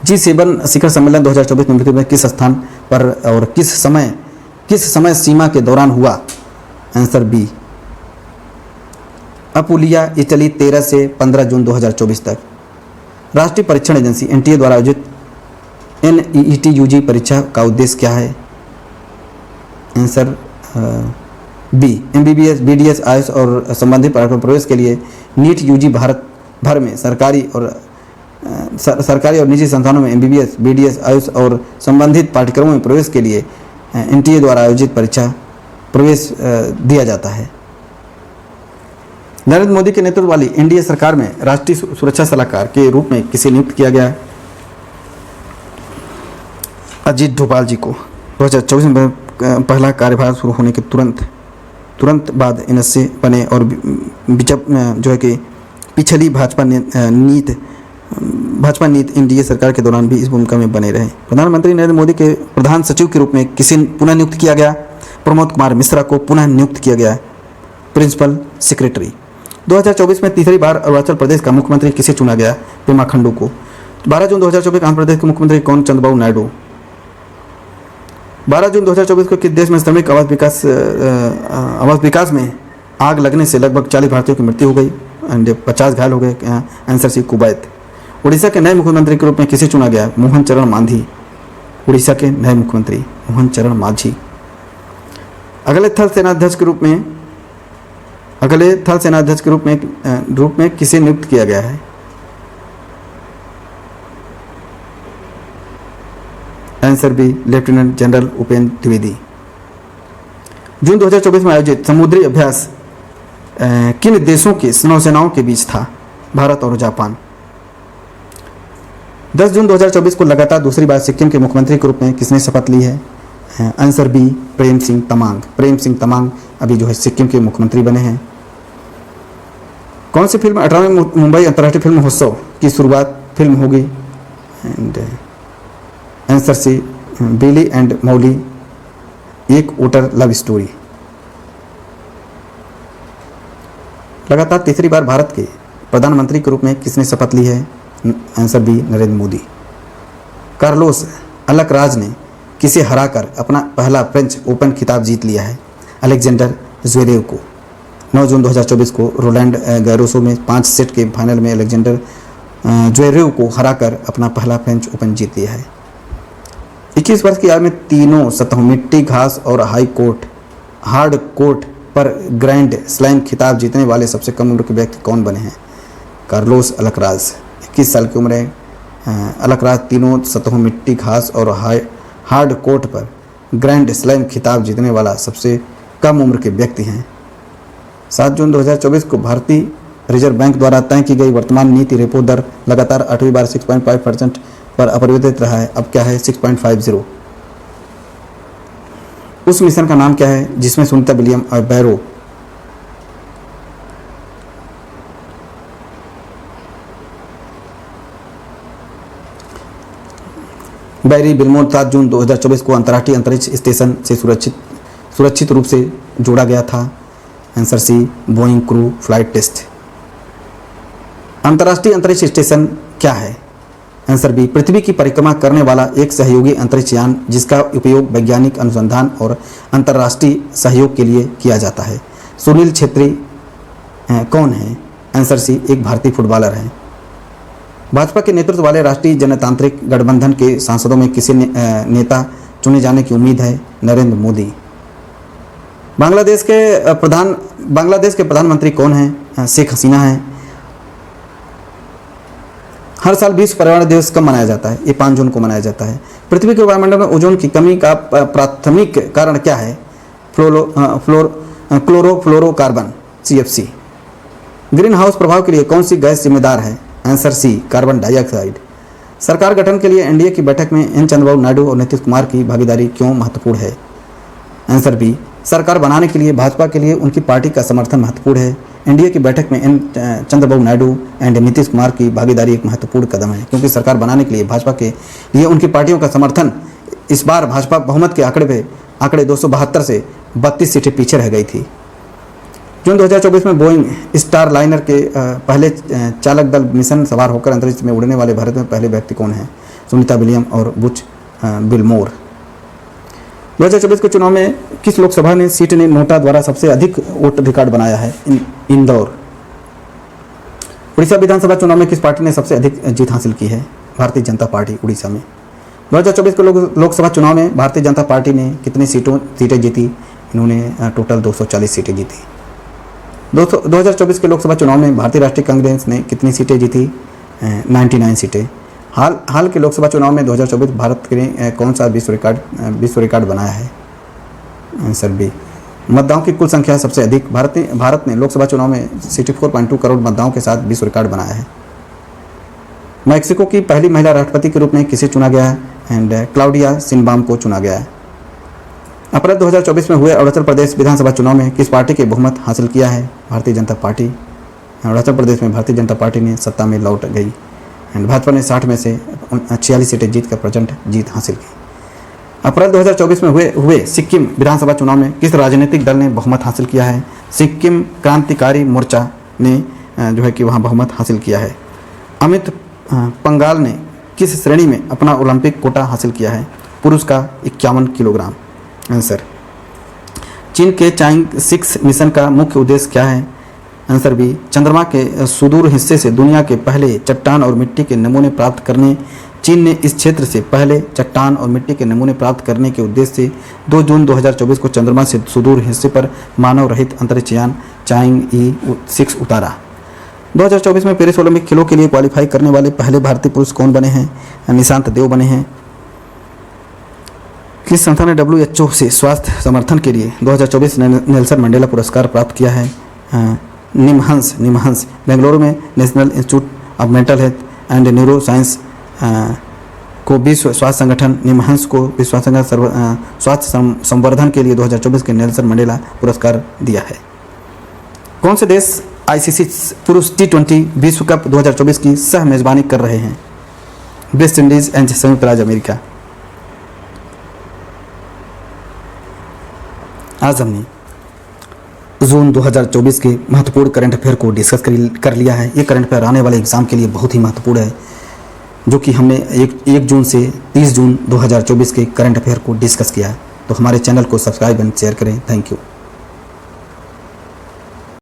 G7 शिखर सम्मेलन 2024 में में किस स्थान पर और किस समय सीमा के दौरान हुआ? आंसर बी, अपुलिया, इटली 13 से 15 जून 2024 तक। राष्ट्रीय परीक्षण एजेंसी NTA द्वारा आयोजित NEET UG परीक्षा का उद्देश्य क्या है? Answer B, MBBS, BDS, AYUSH और संबंधित पाठ्यक्रम प्रवेश के लिए नीट UG भारत भर में सरकारी और निजी संस्थानों में MBBS, BDS, आयुष और संबंधित पाठ्यक्रमों में प्रवेश के लिए NTA द्वारा आयोजित परीक्षा प्रवेश दिया जाता है। नरेंद्र मोदी के नेतृत्व वाली NDA सरकार में राष्ट्रीय सुरक्षा सलाहकार के रूप में किसे नियुक्त किया गया है? अजीत डोभाल जी को। 2024 में पहला कार्यभार शुरू होने के तुरंत बाद इनसे बने और जो है कि पिछली भाजपा नीति NDA सरकार के दौरान भी इस भूमिका में बने रहे। प्रधानमंत्री नरेंद्र मोदी के प्रधान सचिव के रूप में किसे पुनः नियुक्त किया गया? प्रमोद कुमार मिश्रा को पुनः नियुक्त किया गया प्रिंसिपल सेक्रेटरी। 2024 में तीसरी बार अरुणाचल प्रदेश का मुख्यमंत्री किसे चुना गया? पेमा खंडू को। 12 जून 2024 आंध्र प्रदेश के मुख्यमंत्री कौन? चंद्रबाबू नायडू। 12 जून 2024 को किस देश में श्रमिक आवास विकास में आग लगने से लगभग 40 भारतीयों की मृत्यु हो गई एंड 50 घायल हो गए? Answer C, Kuwait. उड़ीसा के नए मुख्यमंत्री के रूप में किसे चुना गया? मोहन चरण मांझी। उड़ीसा के नए मुख्यमंत्री मोहन चरण मांझी। अगले थल सेनाध्यक्ष के रूप में किसे नियुक्त किया गया है? Answer B, lieutenant general Upendra Dwivedi. जून 2024 में आयोजित समुद्री अभ्यास किन देशों की नौसेनाओं के बीच था? भारत और जापान। 10 जून 2024 को लगातार दूसरी बार सिक्किम के मुख्यमंत्री के रूप में किसने शपथ ली है? आंसर बी, प्रेम सिंह तमांग अभी जो है सिक्किम के मुख्यमंत्री बने हैं। कौन सी फिल्म 18वें मुंबई अंतर्राष्ट्रीय फिल्म महोत्सव की शुरुआत फिल्म होगी? And answer C, Billy and Molly, एक वोटर लव स्टोरी। लगातार तीसरी बार भारत के प्रधानमंत्री के रूप में किसने शपथ ली है? Answer B, Narendra Modi. Carlos Alcaraz ने किसे हराकर अपना पहला फ्रेंच ओपन खिताब जीत लिया है? अलेक्जेंडर ज़्वेरेव को। 9 जून 2024 को रोलैंड गैरोसो में 5 सेट के फाइनल में अलेक्जेंडर ज़्वेरेव को हराकर अपना पहला फ्रेंच ओपन जीत लिया है। 21 वर्ष की आयु में तीनों सतहों मिट्टी, घास और हार्ड कोर्ट पर ग्रैंड स्लैम खिताब जीतने वाले सबसे कम उम्र के व्यक्ति कौन बने हैं? Carlos Alcaraz. 21 साल की उम्र है अल्कराज तीनों सतहों मिट्टी, घास और हार्ड कोर्ट पर ग्रैंड स्लैम खिताब जीतने वाला सबसे कम उम्र के व्यक्ति हैं। 7 जून 2024 को भारतीय रिजर्व बैंक द्वारा तय की गई वर्तमान नीति रेपो दर लगातार 8वीं बार 6.5% पर अपरिवर्तित रहा है। अब क्या है? 6.50। उस मिशन का नाम क्या है जिसमें सुनीता विलियम और बैरी बिल्मोर 7 जून 2024 को अंतर्राष्ट्रीय अंतरिक्ष स्टेशन से सुरक्षित रूप से जोड़ा गया था? Answer C, Boeing crew flight test. अंतर्राष्ट्रीय अंतरिक्ष स्टेशन क्या है? आंसर बी, पृथ्वी की परिक्रमा करने वाला एक सहयोगी अंतरिक्ष यान जिसका उपयोग वैज्ञानिक अनुसंधान और अंतर्राष्ट्रीय सहयोग के लिए किया जाता है। सुनील छेत्री कौन है? आंसर सी, एक भारतीय फुटबॉलर है। भाजपा के नेतृत्व वाले राष्ट्रीय जनतांत्रिक गठबंधन के सांसदों में किसी नेता चुने जाने की उम्मीद है? नरेंद्र मोदी। बांग्लादेश के प्रधानमंत्री कौन हैं? शेख हसीना हैं। हर साल विश्व पर्यावरण दिवस कब मनाया जाता है? ये 5 जून को मनाया जाता है। पृथ्वी के वायुमंडल में ओजोन की कमी का प्राथमिक कारण क्या है? Chlorofluorocarbon CFC। ग्रीन हाउस प्रभाव के लिए कौन सी गैस जिम्मेदार है? Answer C, carbon dioxide. सरकार गठन के लिए एनडीए की बैठक में एन चंद्रबाबू नायडू और नीतीश कुमार की भागीदारी क्यों महत्वपूर्ण है? आंसर बी, सरकार बनाने के लिए भाजपा के लिए उनकी पार्टी का समर्थन महत्वपूर्ण है। एनडीए की बैठक में एन चंद्रबाबू नायडू एंड नीतीश कुमार की भागीदारी एक महत्वपूर्ण कदम है, क्योंकि सरकार बनाने के लिए भाजपा के लिए उनकी पार्टियों का समर्थन। इस बार भाजपा बहुमत के आंकड़े 272 से 32 सीटें पीछे रह गई थी। जून 2024 में बोइंग स्टार लाइनर के पहले चालक दल मिशन सवार होकर अंतरिक्ष में उड़ने वाले भारत में पहले व्यक्ति कौन है? सुनीता विलियम और बुच बिल्मोर। 2024 के चुनाव में किस लोकसभा ने सीट ने नोटा द्वारा सबसे अधिक वोट रिकॉर्ड बनाया है? इंदौर। उड़ीसा विधानसभा चुनाव में किस पार्टी ने सबसे अधिक जीत हासिल की है? भारतीय जनता पार्टी उड़ीसा में। 2024 के लोकसभा चुनाव में भारतीय जनता पार्टी ने कितनी सीटें जीती? इन्होंने टोटल 240 सीटें जीती। 2024 के लोकसभा चुनाव में भारतीय राष्ट्रीय कांग्रेस ने कितनी सीटें जीती? 99 सीटें। हाल के लोकसभा चुनाव में 2024 भारत ने कौन सा विश्व रिकॉर्ड बनाया है? आंसर बी, मतदाताओं की कुल संख्या सबसे अधिक। भारत ने लोकसभा चुनाव में 64.2 करोड़ मतदाताओं के साथ विश्व रिकॉर्ड बनाया है। मैक्सिको की पहली महिला राष्ट्रपति के रूप में किसे चुना गया है? एंड क्लाउडिया शिनबाम को चुना गया है। अप्रैल 2024 में हुए अरुणाचल प्रदेश विधानसभा चुनाव में किस पार्टी के बहुमत हासिल किया है? भारतीय जनता पार्टी। अरुणाचल प्रदेश में भारतीय जनता पार्टी ने सत्ता में लौट गई एंड भाजपा ने 60 में से 46 सीटें जीतकर प्रचंड जीत हासिल की। अप्रैल 2024 में हुए सिक्किम विधानसभा चुनाव में किस राजनीतिक दल ने बहुमत हासिल किया है? सिक्किम क्रांतिकारी मोर्चा ने जो है कि वहाँ बहुमत हासिल किया है। अमित पंघाल ने किस श्रेणी में अपना ओलंपिक कोटा हासिल किया है? पुरुष का 51 किलोग्राम। आंसर, चीन के चांग 6 मिशन का मुख्य उद्देश्य क्या है? आंसर बी, चंद्रमा के सुदूर हिस्से से दुनिया के पहले चट्टान और मिट्टी के नमूने प्राप्त करने। चीन ने इस क्षेत्र से पहले चट्टान और मिट्टी के नमूने प्राप्त करने के उद्देश्य से 2 जून 2024 को चंद्रमा से सुदूर हिस्से पर मानव रहित अंतरिक्ष यान चांग-6 उतारा। 2024 में पेरिस ओलंपिक खेलों के लिए क्वालिफाई करने वाले पहले भारतीय पुरुष कौन बने हैं? निशांत देव बने हैं। किस संस्था ने WHO से स्वास्थ्य समर्थन के लिए 2024 नेल्सन मंडेला पुरस्कार प्राप्त किया है? निमहंस। बेंगलुरु में national institute of mental health and neuro science को विश्व स्वास्थ्य संगठन निमहंस को विश्व स्वास्थ्य संवर्धन के लिए 2024 के नेल्सन मंडेला पुरस्कार दिया है। कौन से देश ICC पुरुष T20 विश्व कप 2024 की सह मेजबानी कर रहे हैं? वेस्ट इंडीज एंड संयुक्त राज्य अमेरिका। आज हमने जून 2024 के महत्वपूर्ण करंट अफेयर को डिस्कस कर लिया है। ये करंट अफेयर आने वाले एग्ज़ाम के लिए बहुत ही महत्वपूर्ण है, जो कि हमने 1 जून से 30 जून 2024 के करंट अफेयर को डिस्कस किया है। तो हमारे चैनल को सब्सक्राइब एंड शेयर करें। Thank you.